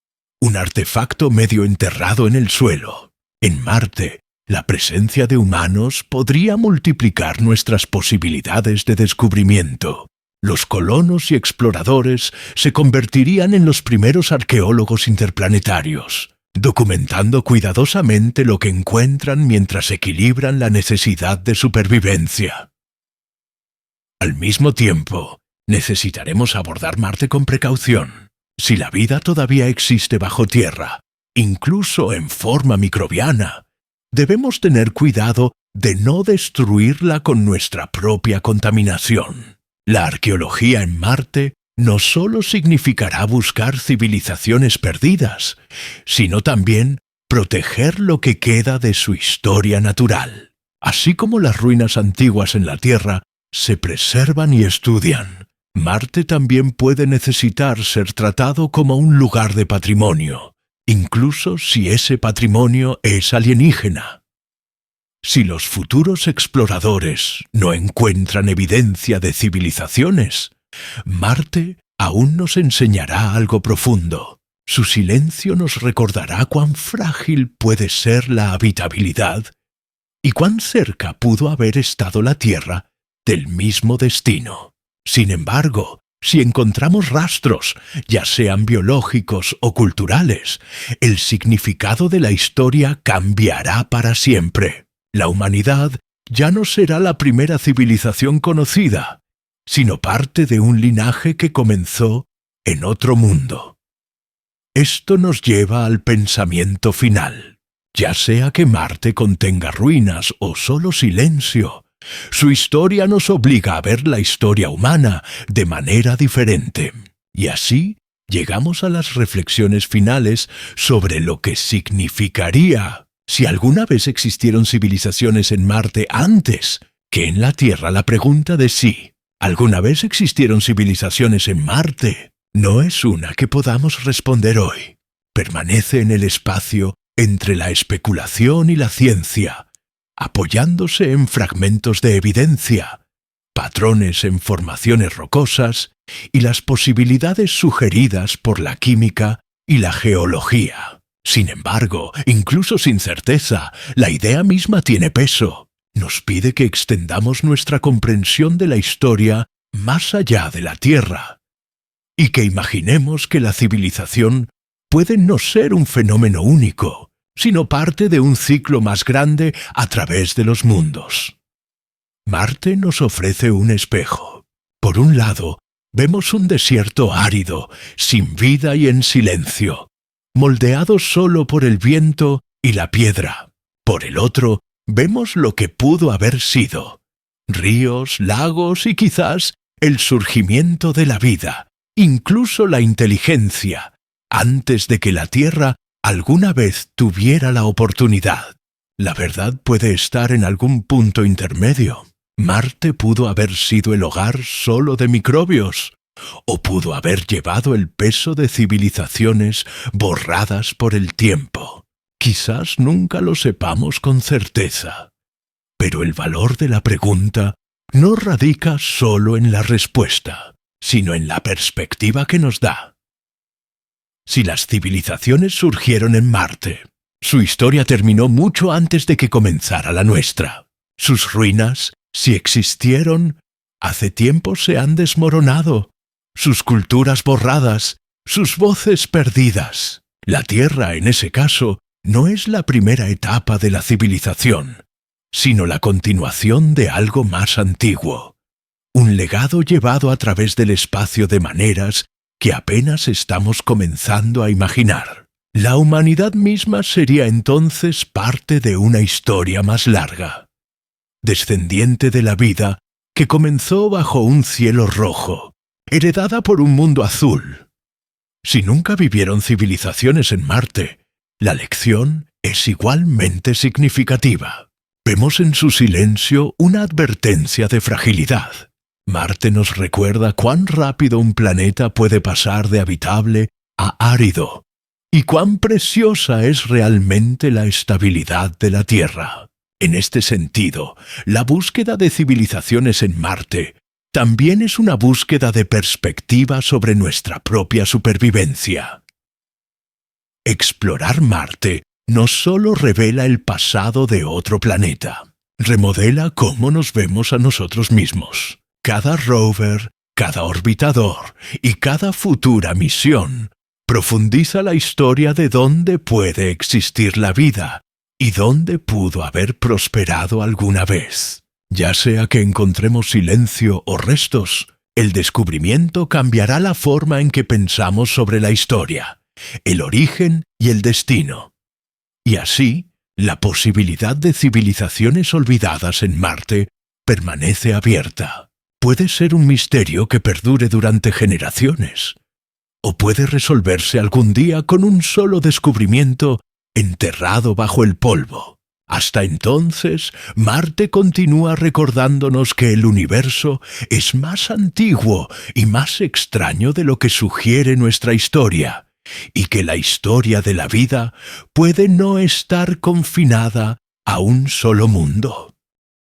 un artefacto medio enterrado en el suelo. En Marte, la presencia de humanos podría multiplicar nuestras posibilidades de descubrimiento. Los colonos y exploradores se convertirían en los primeros arqueólogos interplanetarios, documentando cuidadosamente lo que encuentran mientras equilibran la necesidad de supervivencia. Al mismo tiempo, necesitaremos abordar Marte con precaución. Si la vida todavía existe bajo tierra, incluso en forma microbiana, debemos tener cuidado de no destruirla con nuestra propia contaminación. La arqueología en Marte no solo significará buscar civilizaciones perdidas, sino también proteger lo que queda de su historia natural. Así como las ruinas antiguas en la Tierra se preservan y estudian, Marte también puede necesitar ser tratado como un lugar de patrimonio, incluso si ese patrimonio es alienígena. Si los futuros exploradores no encuentran evidencia de civilizaciones, Marte aún nos enseñará algo profundo. Su silencio nos recordará cuán frágil puede ser la habitabilidad y cuán cerca pudo haber estado la Tierra del mismo destino. Sin embargo, si encontramos rastros, ya sean biológicos o culturales, el significado de la historia cambiará para siempre. La humanidad ya no será la primera civilización conocida, sino parte de un linaje que comenzó en otro mundo. Esto nos lleva al pensamiento final. Ya sea que Marte contenga ruinas o solo silencio, su historia nos obliga a ver la historia humana de manera diferente. Y así llegamos a las reflexiones finales sobre lo que significaría si alguna vez existieron civilizaciones en Marte antes que en la Tierra. La pregunta de si alguna vez existieron civilizaciones en Marte no es una que podamos responder hoy. Permanece en el espacio entre la especulación y la ciencia, apoyándose en fragmentos de evidencia, patrones en formaciones rocosas y las posibilidades sugeridas por la química y la geología. Sin embargo, incluso sin certeza, la idea misma tiene peso. Nos pide que extendamos nuestra comprensión de la historia más allá de la Tierra, y que imaginemos que la civilización puede no ser un fenómeno único, sino parte de un ciclo más grande a través de los mundos. Marte nos ofrece un espejo. Por un lado, vemos un desierto árido, sin vida y en silencio, moldeado solo por el viento y la piedra. Por el otro, vemos lo que pudo haber sido: ríos, lagos y quizás el surgimiento de la vida, incluso la inteligencia, antes de que la Tierra alguna vez tuviera la oportunidad. La verdad puede estar en algún punto intermedio. Marte pudo haber sido el hogar solo de microbios, o pudo haber llevado el peso de civilizaciones borradas por el tiempo. Quizás nunca lo sepamos con certeza. Pero el valor de la pregunta no radica solo en la respuesta, sino en la perspectiva que nos da. Si las civilizaciones surgieron en Marte, Su historia terminó mucho antes de que comenzara la nuestra. Sus ruinas, si existieron, hace tiempo se han desmoronado. Sus culturas borradas, sus voces perdidas. La Tierra, en ese caso, no es la primera etapa de la civilización, sino la continuación de algo más antiguo. Un legado llevado a través del espacio de maneras que apenas estamos comenzando a imaginar. La humanidad misma sería entonces parte de una historia más larga, descendiente de la vida que comenzó bajo un cielo rojo, heredada por un mundo azul. Si nunca vivieron civilizaciones en Marte, la lección es igualmente significativa. Vemos en su silencio una advertencia de fragilidad. Marte nos recuerda cuán rápido un planeta puede pasar de habitable a árido, y cuán preciosa es realmente la estabilidad de la Tierra. En este sentido, la búsqueda de civilizaciones en Marte también es una búsqueda de perspectiva sobre nuestra propia supervivencia. Explorar Marte no solo revela el pasado de otro planeta, remodela cómo nos vemos a nosotros mismos. Cada rover, cada orbitador y cada futura misión profundiza la historia de dónde puede existir la vida y dónde pudo haber prosperado alguna vez. Ya sea que encontremos silencio o restos, el descubrimiento cambiará la forma en que pensamos sobre la historia, el origen y el destino. Y así, la posibilidad de civilizaciones olvidadas en Marte permanece abierta. Puede ser un misterio que perdure durante generaciones, o puede resolverse algún día con un solo descubrimiento enterrado bajo el polvo. Hasta entonces, Marte continúa recordándonos que el universo es más antiguo y más extraño de lo que sugiere nuestra historia, y que la historia de la vida puede no estar confinada a un solo mundo.